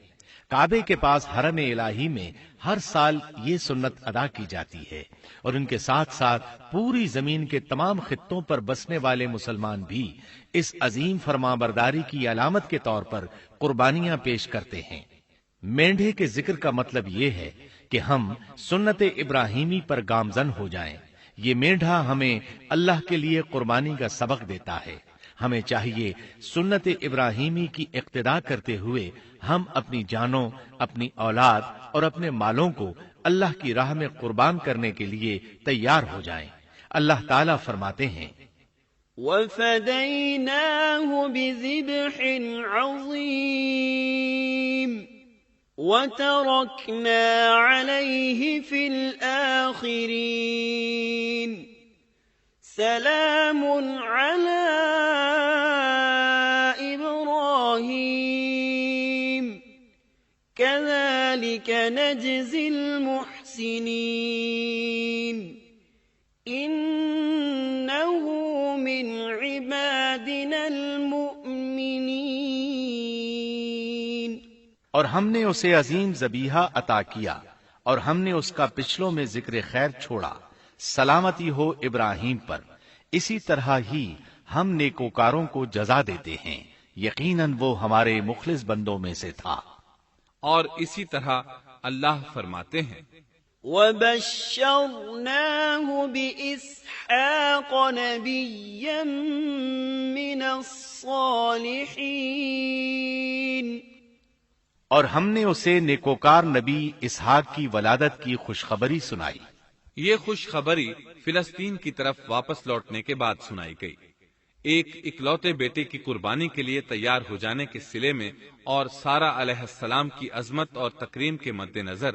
کعبے کے پاس حرم الہی میں ہر سال یہ سنت ادا کی جاتی ہے، اور ان کے ساتھ ساتھ پوری زمین کے تمام خطوں پر بسنے والے مسلمان بھی اس عظیم فرمانبرداری کی علامت کے طور پر قربانیاں پیش کرتے ہیں۔ مینڈھے کے ذکر کا مطلب یہ ہے کہ ہم سنت ابراہیمی پر گامزن ہو جائیں۔ یہ مینڈھا ہمیں اللہ کے لیے قربانی کا سبق دیتا ہے۔ ہمیں چاہیے سنت ابراہیمی کی اقتدا کرتے ہوئے ہم اپنی جانوں، اپنی اولاد اور اپنے مالوں کو اللہ کی راہ میں قربان کرنے کے لیے تیار ہو جائیں۔ اللہ تعالیٰ فرماتے ہیں وَفَدَيْنَاهُ بِذِبْحٍ عَظِيمٍ وَتَرَكْنَا عَلَيْهِ فِي الْآخِرِينَ سَلَامٌ عَلَى إِبْرَاهِيمَ كَذَلِكَ نَجْزِي الْمُحْسِنِينَ إِنَّهُ مِنْ عِبَادِنَا الْمُؤْمِنِينَ۔ اور ہم نے اسے عظیم ذبیحہ عطا کیا، اور ہم نے اس کا پچھلوں میں ذکر خیر چھوڑا۔ سلامتی ہو ابراہیم پر۔ اسی طرح ہی ہم نیکوکاروں کو جزا دیتے ہیں، یقیناً وہ ہمارے مخلص بندوں میں سے تھا۔ اور اسی طرح اللہ فرماتے ہیں وَبَشَّرْنَاهُ بِإِسْحَاقَ نَبِيًّا مِّنَ الصَّالِحِينَ۔ اور ہم نے اسے نیکوکار نبی اسحاق کی ولادت کی خوشخبری سنائی۔ یہ خوشخبری فلسطین کی طرف واپس لوٹنے کے بعد سنائی گئی۔ ایک اکلوتے بیٹے کی قربانی کے لیے تیار ہو جانے کے صلے میں اور سارہ علیہ السلام کی عظمت اور تکریم کے مد نظر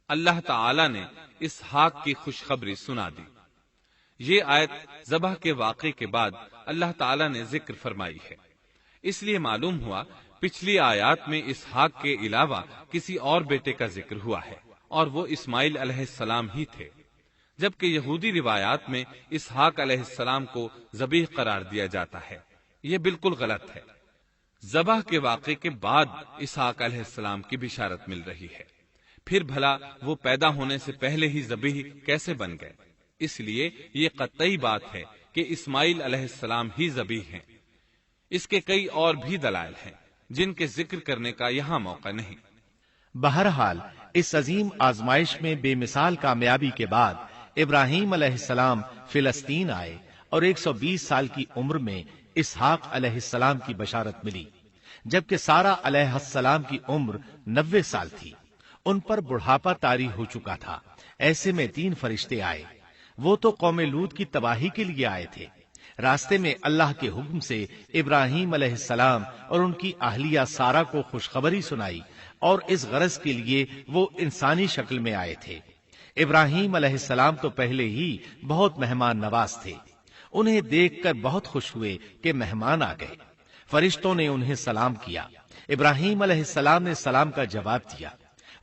اللہ تعالی نے اسحاق کی خوشخبری سنا دی۔ یہ آیت ذبح کے واقعے کے بعد اللہ تعالی نے ذکر فرمائی ہے۔ اس لیے معلوم ہوا پچھلی آیات میں اسحاق کے علاوہ کسی اور بیٹے کا ذکر ہوا ہے، اور وہ اسماعیل علیہ السلام ہی تھے، جبکہ یہودی روایات میں اسحاق علیہ السلام کو ذبیح قرار دیا جاتا ہے۔ یہ بالکل غلط ہے۔ ذبح کے واقعے کے بعد اسحاق علیہ السلام کی بشارت مل رہی ہے، پھر بھلا وہ پیدا ہونے سے پہلے ہی ذبیح کیسے بن گئے؟ اس لیے یہ قطعی بات ہے کہ اسماعیل علیہ السلام ہی ذبیح ہیں۔ اس کے کئی اور بھی دلائل ہیں جن کے ذکر کرنے کا یہاں موقع نہیں۔ بہرحال اس عظیم آزمائش میں بے مثال کامیابی کے بعد ابراہیم علیہ السلام فلسطین آئے، اور 120 سال کی عمر میں اسحاق علیہ السلام کی بشارت ملی، جبکہ سارہ علیہ السلام کی عمر 90 سال تھی۔ ان پر بڑھاپا طاری ہو چکا تھا۔ ایسے میں 3 فرشتے آئے۔ وہ تو قوم لوط کی تباہی کے لیے آئے تھے۔ راستے میں اللہ کے حکم سے ابراہیم علیہ السلام اور ان کی اہلیہ سارہ کو خوشخبری سنائی، اور اس غرض کے لیے وہ انسانی شکل میں آئے تھے۔ ابراہیم علیہ السلام تو پہلے ہی بہت مہمان نواز تھے۔ انہیں دیکھ کر بہت خوش ہوئے کہ مہمان آ گئے۔ فرشتوں نے انہیں سلام کیا۔ ابراہیم علیہ السلام نے سلام کا جواب دیا۔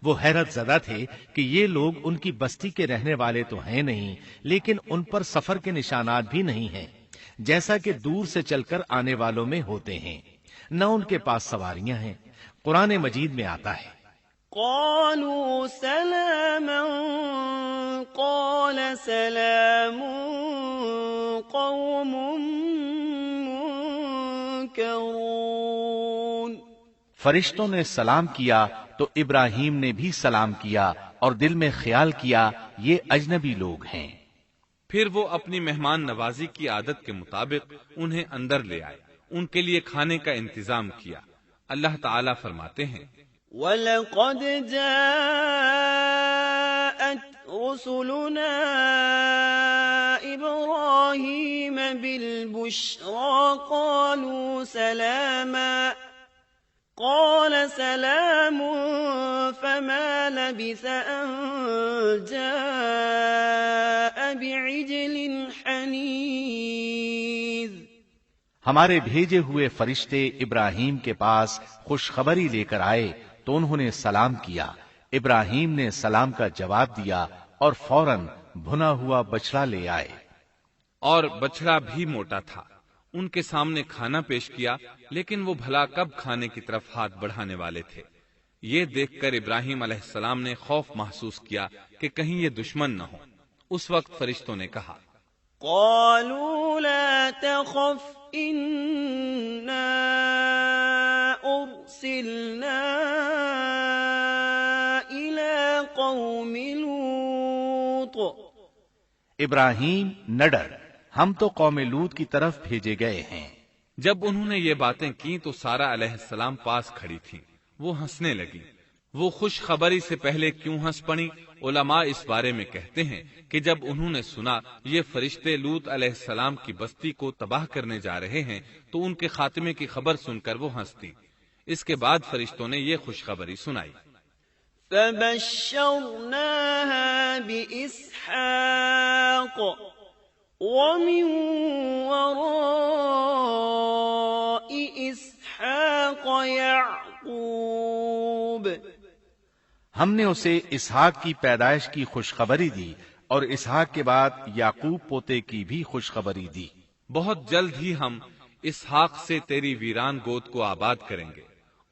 وہ حیرت زدہ تھے کہ یہ لوگ ان کی بستی کے رہنے والے تو ہیں نہیں، لیکن ان پر سفر کے نشانات بھی نہیں ہیں، جیسا کہ دور سے چل کر آنے والوں میں ہوتے ہیں، نہ ان کے پاس سواریاں ہیں۔ قرآن مجید میں آتا ہے، قالوا سلاما قال سلام قوم منكرون۔ فرشتوں نے سلام کیا تو ابراہیم نے بھی سلام کیا اور دل میں خیال کیا یہ اجنبی لوگ ہیں۔ پھر وہ اپنی مہمان نوازی کی عادت کے مطابق انہیں اندر لے آئے، ان کے لیے کھانے کا انتظام کیا۔ اللہ تعالیٰ فرماتے ہیں، وَلَقَدْ جَاءَتْ رُسُلُنَا إِبْرَاهِيمَ بِالْبُشْرَى قَالُوا سَلَامًا قَالَ سَلَامٌ فَمَا لَبِثَ أَن جَاءَ بِعِجْلٍ حَنِيذٍ۔ ہمارے بھیجے ہوئے فرشتے ابراہیم کے پاس خوشخبری لے کر آئے تو انہوں نے سلام کیا۔ ابراہیم نے سلام کا جواب دیا اور فوراً بھنا ہوا بچڑا لے آئے، اور بچڑا بھی موٹا تھا۔ ان کے سامنے کھانا پیش کیا، لیکن وہ بھلا کب کھانے کی طرف ہاتھ بڑھانے والے تھے۔ یہ دیکھ کر ابراہیم علیہ السلام نے خوف محسوس کیا کہ کہیں یہ دشمن نہ ہو۔ اس وقت فرشتوں نے کہا، قالوا لا تخف إنا أرسلنا إلى قوم لوط۔ ابراہیم نہ ڈر، ہم تو قوم لوط کی طرف بھیجے گئے ہیں۔ جب انہوں نے یہ باتیں کی تو سارہ علیہ السلام پاس کھڑی تھیں، وہ ہنسنے لگی۔ وہ خوش خبری سے پہلے کیوں ہنس پڑی؟ علماء اس بارے میں کہتے ہیں کہ جب انہوں نے سنا یہ فرشتے لوط علیہ السلام کی بستی کو تباہ کرنے جا رہے ہیں تو ان کے خاتمے کی خبر سن کر وہ ہنستی۔ اس کے بعد فرشتوں نے یہ خوشخبری سنائی، فبشرناها بإسحاق ومن وراء إسحاق يعقوب۔ ہم نے اسے اسحاق کی پیدائش کی خوشخبری دی اور اسحاق کے بعد یعقوب پوتے کی بھی خوشخبری دی۔ بہت جلد ہی ہم اسحاق سے تیری ویران گود کو آباد کریں گے،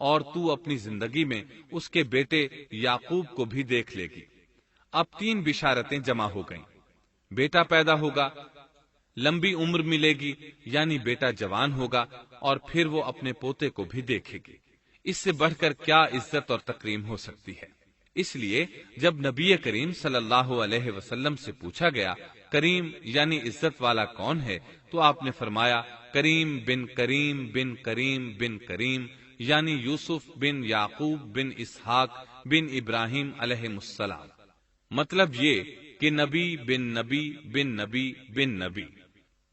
اور تو اپنی زندگی میں اس کے بیٹے یعقوب کو بھی دیکھ لے گی۔ اب 3 بشارتیں جمع ہو گئیں، بیٹا پیدا ہوگا، لمبی عمر ملے گی یعنی بیٹا جوان ہوگا، اور پھر وہ اپنے پوتے کو بھی دیکھے گی۔ اس سے بڑھ کر کیا عزت اور تکریم ہو سکتی ہے؟ اس لیے جب نبی کریم صلی اللہ علیہ وسلم سے پوچھا گیا کریم یعنی عزت والا کون ہے، تو آپ نے فرمایا کریم بن کریم بن کریم بن کریم، یعنی یوسف بن یعقوب بن اسحاق بن ابراہیم علیہ السلام۔ مطلب یہ کہ نبی بن نبی بن نبی بن نبی۔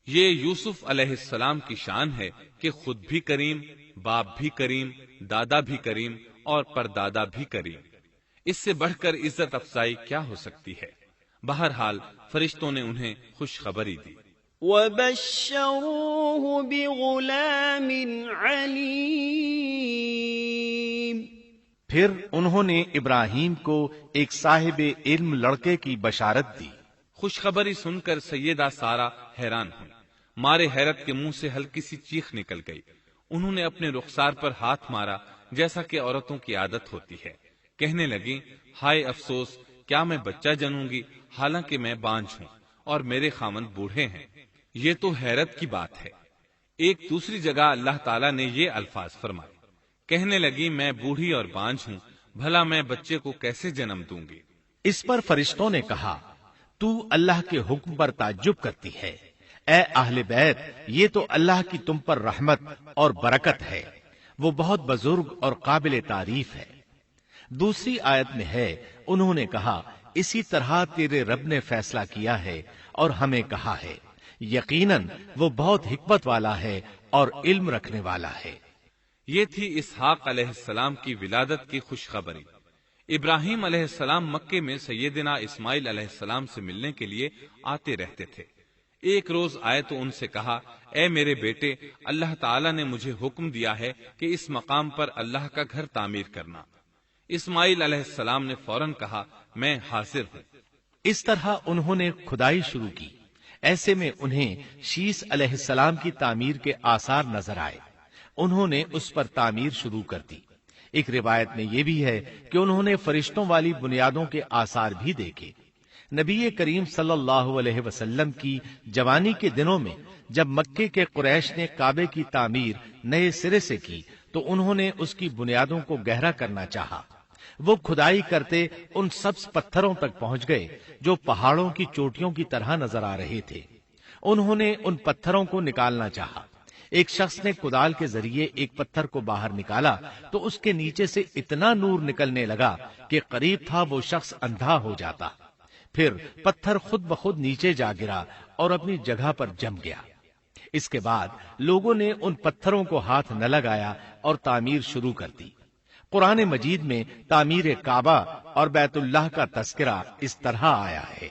یہ یوسف علیہ السلام کی شان ہے کہ خود بھی کریم، باپ بھی کریم، دادا بھی کریم اور پردادا بھی کریم۔ اس سے بڑھ کر عزت افزائی کیا ہو سکتی ہے؟ بہرحال فرشتوں نے انہیں خوشخبری دی۔ وَبَشَّرُوهُ بِغُلَامٍ عَلِيمٍ۔ پھر انہوں نے ابراہیم کو ایک صاحب علم لڑکے کی بشارت دی۔ خوشخبری سن کر سیدہ سارہ حیران ہوئی، مارے حیرت کے منہ سے ہلکی سی چیخ نکل گئی۔ انہوں نے اپنے رخسار پر ہاتھ مارا جیسا کہ عورتوں کی عادت ہوتی ہے، کہنے لگی ہائے افسوس، کیا میں بچہ جنوں گی حالانکہ میں بانجھ ہوں اور میرے خاوند بوڑھے ہیں؟ یہ تو حیرت کی بات ہے۔ ایک دوسری جگہ اللہ تعالیٰ نے یہ الفاظ فرمائے، کہنے لگی میں بوڑھی اور بانجھ ہوں، بھلا میں بچے کو کیسے جنم دوں گی؟ اس پر فرشتوں نے کہا تو اللہ کے حکم پر تعجب کرتی ہے، اے اہل بیت، یہ تو اللہ کی تم پر رحمت اور برکت ہے، وہ بہت بزرگ اور قابل تعریف ہے۔ دوسری آیت میں ہے انہوں نے کہا اسی طرح تیرے رب نے فیصلہ کیا ہے اور ہمیں کہا ہے، یقیناً وہ بہت حکمت والا ہے اور علم رکھنے والا ہے۔ یہ تھی اسحاق علیہ السلام کی ولادت کی خوشخبری۔ ابراہیم علیہ السلام مکے میں سیدنا اسماعیل علیہ السلام سے ملنے کے لیے آتے رہتے تھے۔ ایک روز آئے تو ان سے کہا اے میرے بیٹے، اللہ تعالیٰ نے مجھے حکم دیا ہے کہ اس مقام پر اللہ کا گھر تعمیر کرنا۔ اسماعیل علیہ السلام نے فوراً کہا میں حاضر ہوں۔ اس طرح انہوں نے کھدائی شروع کی۔ ایسے میں انہیں شیس علیہ السلام کی تعمیر کے آثار نظر آئے۔ انہوں نے اس پر تعمیر شروع کر دی۔ ایک روایت میں یہ بھی ہے کہ انہوں نے فرشتوں والی بنیادوں کے آثار بھی دیکھے۔ نبی کریم صلی اللہ علیہ وسلم کی جوانی کے دنوں میں جب مکے کے قریش نے کعبے کی تعمیر نئے سرے سے کی تو انہوں نے اس کی بنیادوں کو گہرا کرنا چاہا۔ وہ کھدائی کرتے ان سبز پتھروں تک پہنچ گئے جو پہاڑوں کی چوٹیوں کی طرح نظر آ رہے تھے۔ انہوں نے ان پتھروں کو نکالنا چاہا۔ ایک شخص نے کدال کے ذریعے ایک پتھر کو باہر نکالا تو اس کے نیچے سے اتنا نور نکلنے لگا کہ قریب تھا وہ شخص اندھا ہو جاتا۔ پھر پتھر خود بخود نیچے جا گرا اور اپنی جگہ پر جم گیا۔ اس کے بعد لوگوں نے ان پتھروں کو ہاتھ نہ لگایا اور تعمیر شروع کر دی۔ قرآن مجید میں تعمیر کعبہ اور بیت اللہ کا تذکرہ اس طرح آیا ہے۔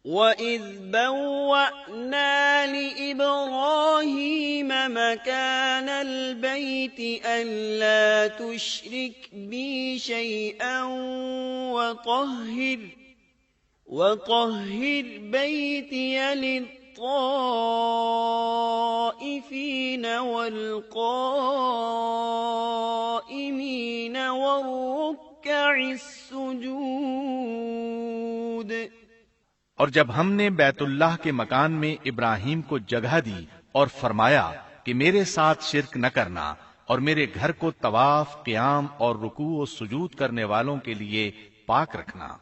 وَإِذْ بَوَّأْنَا لِإِبْرَاهِيمَ مَكَانَ الْبَيْتِ أَلَّا تُشْرِكْ بِي شَيْئًا وَطَهِّرْ بَيْتِيَ لِلطَّائِفِينَ وَالْقَائِمِينَ وَالرُّكَّعِ السُّجُودِ۔ اور جب ہم نے بیت اللہ کے مکان میں ابراہیم کو جگہ دی اور فرمایا کہ میرے ساتھ شرک نہ کرنا اور میرے گھر کو طواف، قیام اور رکوع و سجود کرنے والوں کے لیے پاک رکھنا،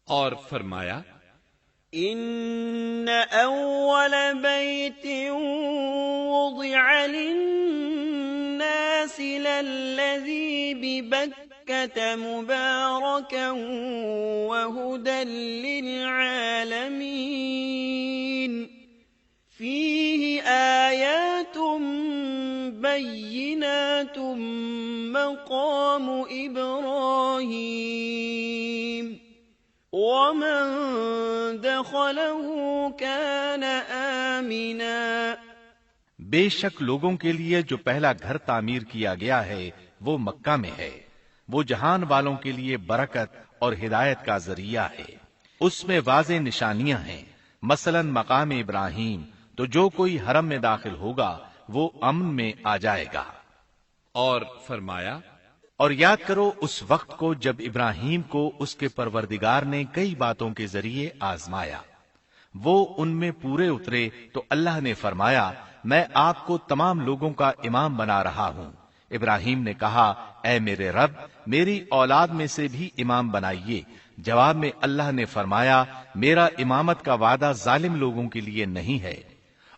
اور فرمایا ان اول بیت وضع للناس للذی ببکۃ مبارکا وہدی للعالمین فیہ آیات بینات مقام ابراہیم ومن دخله كان آمنا۔ بے شک لوگوں کے لیے جو پہلا گھر تعمیر کیا گیا ہے وہ مکہ میں ہے، وہ جہان والوں کے لیے برکت اور ہدایت کا ذریعہ ہے۔ اس میں واضح نشانیاں ہیں، مثلا مقام ابراہیم، تو جو کوئی حرم میں داخل ہوگا وہ امن میں آ جائے گا۔ اور فرمایا اور یاد کرو اس وقت کو جب ابراہیم کو اس کے پروردگار نے کئی باتوں کے ذریعے آزمایا، وہ ان میں پورے اترے تو اللہ نے فرمایا میں آپ کو تمام لوگوں کا امام بنا رہا ہوں۔ ابراہیم نے کہا اے میرے رب میری اولاد میں سے بھی امام بنائیے۔ جواب میں اللہ نے فرمایا میرا امامت کا وعدہ ظالم لوگوں کے لیے نہیں ہے۔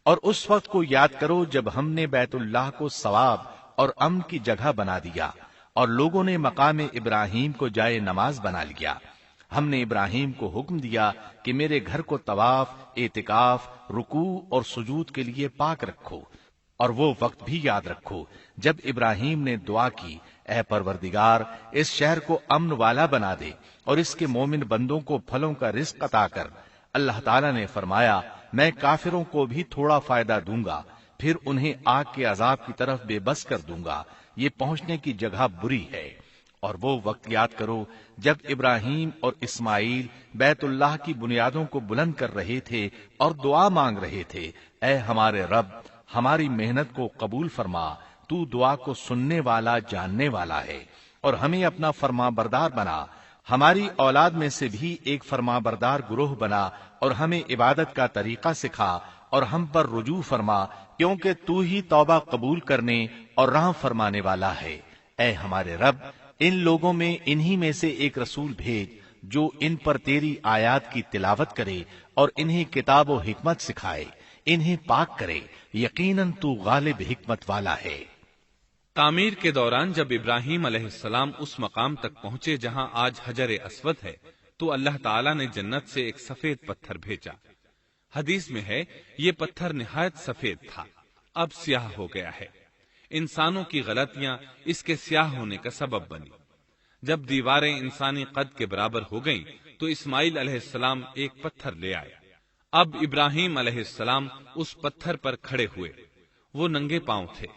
اور اس وقت کو یاد کرو جب ہم نے بیت اللہ کو ثواب اور امن کی جگہ بنا دیا اور لوگوں نے مقام ابراہیم کو جائے نماز بنا لیا۔ ہم نے ابراہیم کو حکم دیا کہ میرے گھر کو طواف، اعتکاف، رکوع اور سجود کے لیے پاک رکھو، اور وہ وقت بھی یاد رکھو جب ابراہیم نے دعا کی اے پروردگار اس شہر کو امن والا بنا دے اور اس کے مومن بندوں کو پھلوں کا رزق عطا کر۔ اللہ تعالیٰ نے فرمایا میں کافروں کو بھی تھوڑا فائدہ دوں گا، پھر انہیں آگ کے عذاب کی طرف بے بس کر دوں گا، یہ پہنچنے کی جگہ بری ہے۔ اور وہ وقت یاد کرو جب ابراہیم اور اسماعیل بیت اللہ کی بنیادوں کو بلند کر رہے تھے اور دعا مانگ رہے تھے اے ہمارے رب ہماری محنت کو قبول فرما، تو دعا کو سننے والا جاننے والا ہے، اور ہمیں اپنا فرما بردار بنا، ہماری اولاد میں سے بھی ایک فرما بردار گروہ بنا، اور ہمیں عبادت کا طریقہ سکھا اور ہم پر رجوع فرما، کیونکہ تو ہی توبہ قبول کرنے اور رحم فرمانے والا ہے۔ اے ہمارے رب ان لوگوں میں انہی میں سے ایک رسول بھیج جو ان پر تیری آیات کی تلاوت کرے اور انہیں کتاب و حکمت سکھائے، انہیں پاک کرے، یقیناً تو غالب حکمت والا ہے۔ تعمیر کے دوران جب ابراہیم علیہ السلام اس مقام تک پہنچے جہاں آج حجر اسود ہے تو اللہ تعالیٰ نے جنت سے ایک سفید پتھر بھیجا۔ حدیث میں ہے یہ پتھر نہایت سفید تھا، اب سیاہ ہو گیا ہے۔ انسانوں کی غلطیاں اس کے سیاہ ہونے کا سبب بنی۔ جب دیواریں انسانی قد کے برابر ہو گئیں تو اسماعیل علیہ السلام ایک پتھر لے آئے۔ اب ابراہیم علیہ السلام اس پتھر پر کھڑے ہوئے، وہ ننگے پاؤں تھے۔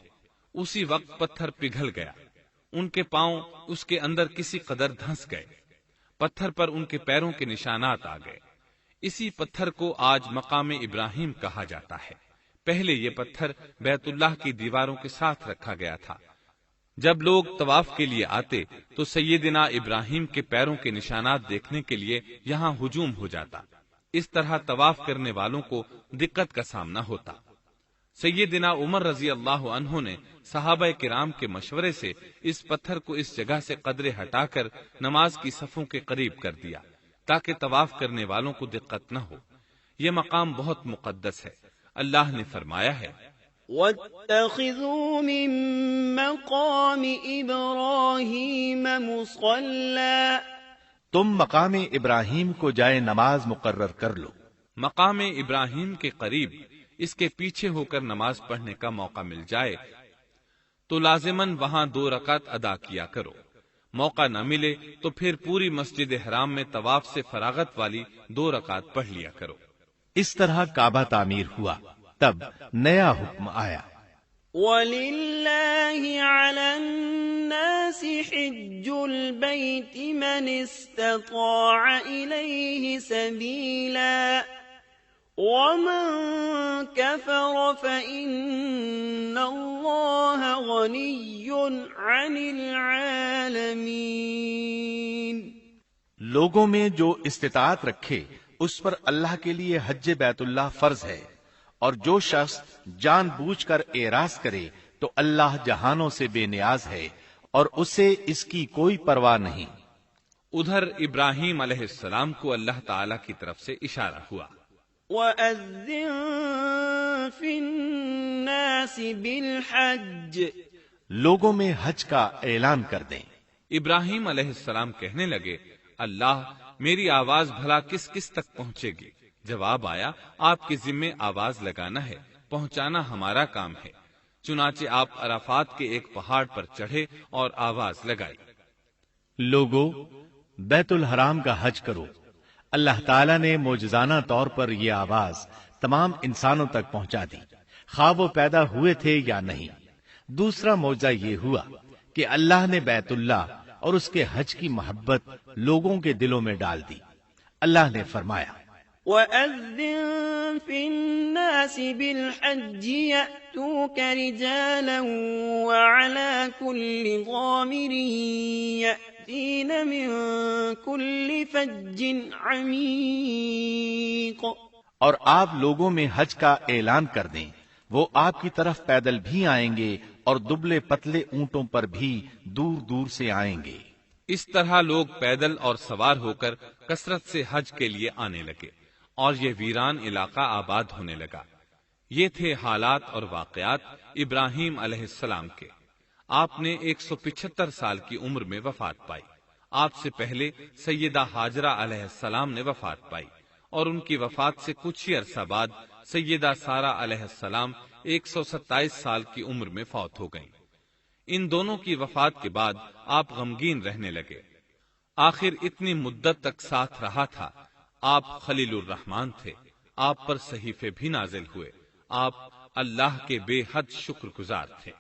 اسی وقت پتھر پگھل گیا، ان کے پاؤں اس کے اندر کسی قدر دھنس گئے، پتھر پر ان کے پیروں کے نشانات آ گئے۔ اسی پتھر کو آج مقام ابراہیم کہا جاتا ہے۔ پہلے یہ پتھر بیت اللہ کی دیواروں کے ساتھ رکھا گیا تھا۔ جب لوگ طواف کے لیے آتے تو سیدنا ابراہیم کے پیروں کے نشانات دیکھنے کے لیے یہاں ہجوم ہو جاتا۔ اس طرح طواف کرنے والوں کو دقت کا سامنا ہوتا۔ سیدنا عمر رضی اللہ عنہ نے صحابہ کرام کے مشورے سے اس پتھر کو اس جگہ سے قدرے ہٹا کر نماز کی صفوں کے قریب کر دیا تاکہ طواف کرنے والوں کو دقت نہ ہو۔ یہ مقام بہت مقدس ہے۔ اللہ نے فرمایا ہے، وَاتَّخِذُوا مِن مَّقَامِ إِبْرَاهِيمَ مُصَلًّى، تم مقام ابراہیم کو جائے نماز مقرر کر لو۔ مقام ابراہیم کے قریب اس کے پیچھے ہو کر نماز پڑھنے کا موقع مل جائے تو لازماً وہاں 2 رکعت ادا کیا کرو۔ موقع نہ ملے تو پھر پوری مسجد حرام میں طواف سے فراغت والی 2 رکعت پڑھ لیا کرو۔ اس طرح کعبہ تعمیر ہوا، تب نیا حکم آیا، وَلِلَّهِ عَلَى النَّاسِ حِجُّ الْبَيْتِ مَنِ اسْتَطَاعَ إِلَيْهِ سَبِيلًا وَمَن كَفَرَ فَإِنَّ اللَّهَ غَنِيٌّ عَنِ الْعَالَمِينَ۔ لوگوں میں جو استطاعت رکھے اس پر اللہ کے لیے حج بیت اللہ فرض ہے، اور جو شخص جان بوجھ کر اعراض کرے تو اللہ جہانوں سے بے نیاز ہے اور اسے اس کی کوئی پرواہ نہیں۔ ادھر ابراہیم علیہ السلام کو اللہ تعالی کی طرف سے اشارہ ہوا، وَأَذِّن فِي النَّاسِ بِالْحَجِّ، لوگوں میں حج کا اعلان کر دیں۔ ابراہیم علیہ السلام کہنے لگے، اللہ میری آواز بھلا کس کس تک پہنچے گی؟ جواب آیا، آپ کے ذمے آواز لگانا ہے، پہنچانا ہمارا کام ہے۔ چنانچہ آپ عرفات کے ایک پہاڑ پر چڑھے اور آواز لگائی، لوگو بیت الحرام کا حج کرو۔ اللہ تعالیٰ نے معجزانہ طور پر یہ آواز تمام انسانوں تک پہنچا دی، خواہ وہ پیدا ہوئے تھے یا نہیں۔ دوسرا معجزہ یہ ہوا کہ اللہ نے بیت اللہ اور اس کے حج کی محبت لوگوں کے دلوں میں ڈال دی۔ اللہ نے فرمایا، وَأَذِّن فِي النَّاسِ بِالْحَجِّ يَأْتُوكَ رِجَالًا وَعَلَى كُلِّ ضَامِرٍ يَأْتِينَ مِن كُلِّ فَجٍّ عَمِيقٍ، اور آپ لوگوں میں حج کا اعلان کر دیں، وہ آپ کی طرف پیدل بھی آئیں گے اور دبلے پتلے اونٹوں پر بھی دور دور سے آئیں گے۔ اس طرح لوگ پیدل اور سوار ہو کر کثرت سے حج کے لیے آنے لگے اور یہ ویران علاقہ آباد ہونے لگا۔ یہ تھے حالات اور واقعات ابراہیم علیہ السلام کے۔ آپ نے 175 سال کی عمر میں وفات پائی۔ آپ سے پہلے سیدہ ہاجرہ علیہ السلام نے وفات پائی اور ان کی وفات سے کچھ ہی عرصہ بعد سیدہ سارہ علیہ السلام 127 سال کی عمر میں فوت ہو گئیں۔ ان دونوں کی وفات کے بعد آپ غمگین رہنے لگے۔ آخر اتنی مدت تک ساتھ رہا تھا۔ آپ خلیل الرحمن تھے، آپ پر صحیفے بھی نازل ہوئے، آپ اللہ کے بے حد شکر گزار تھے۔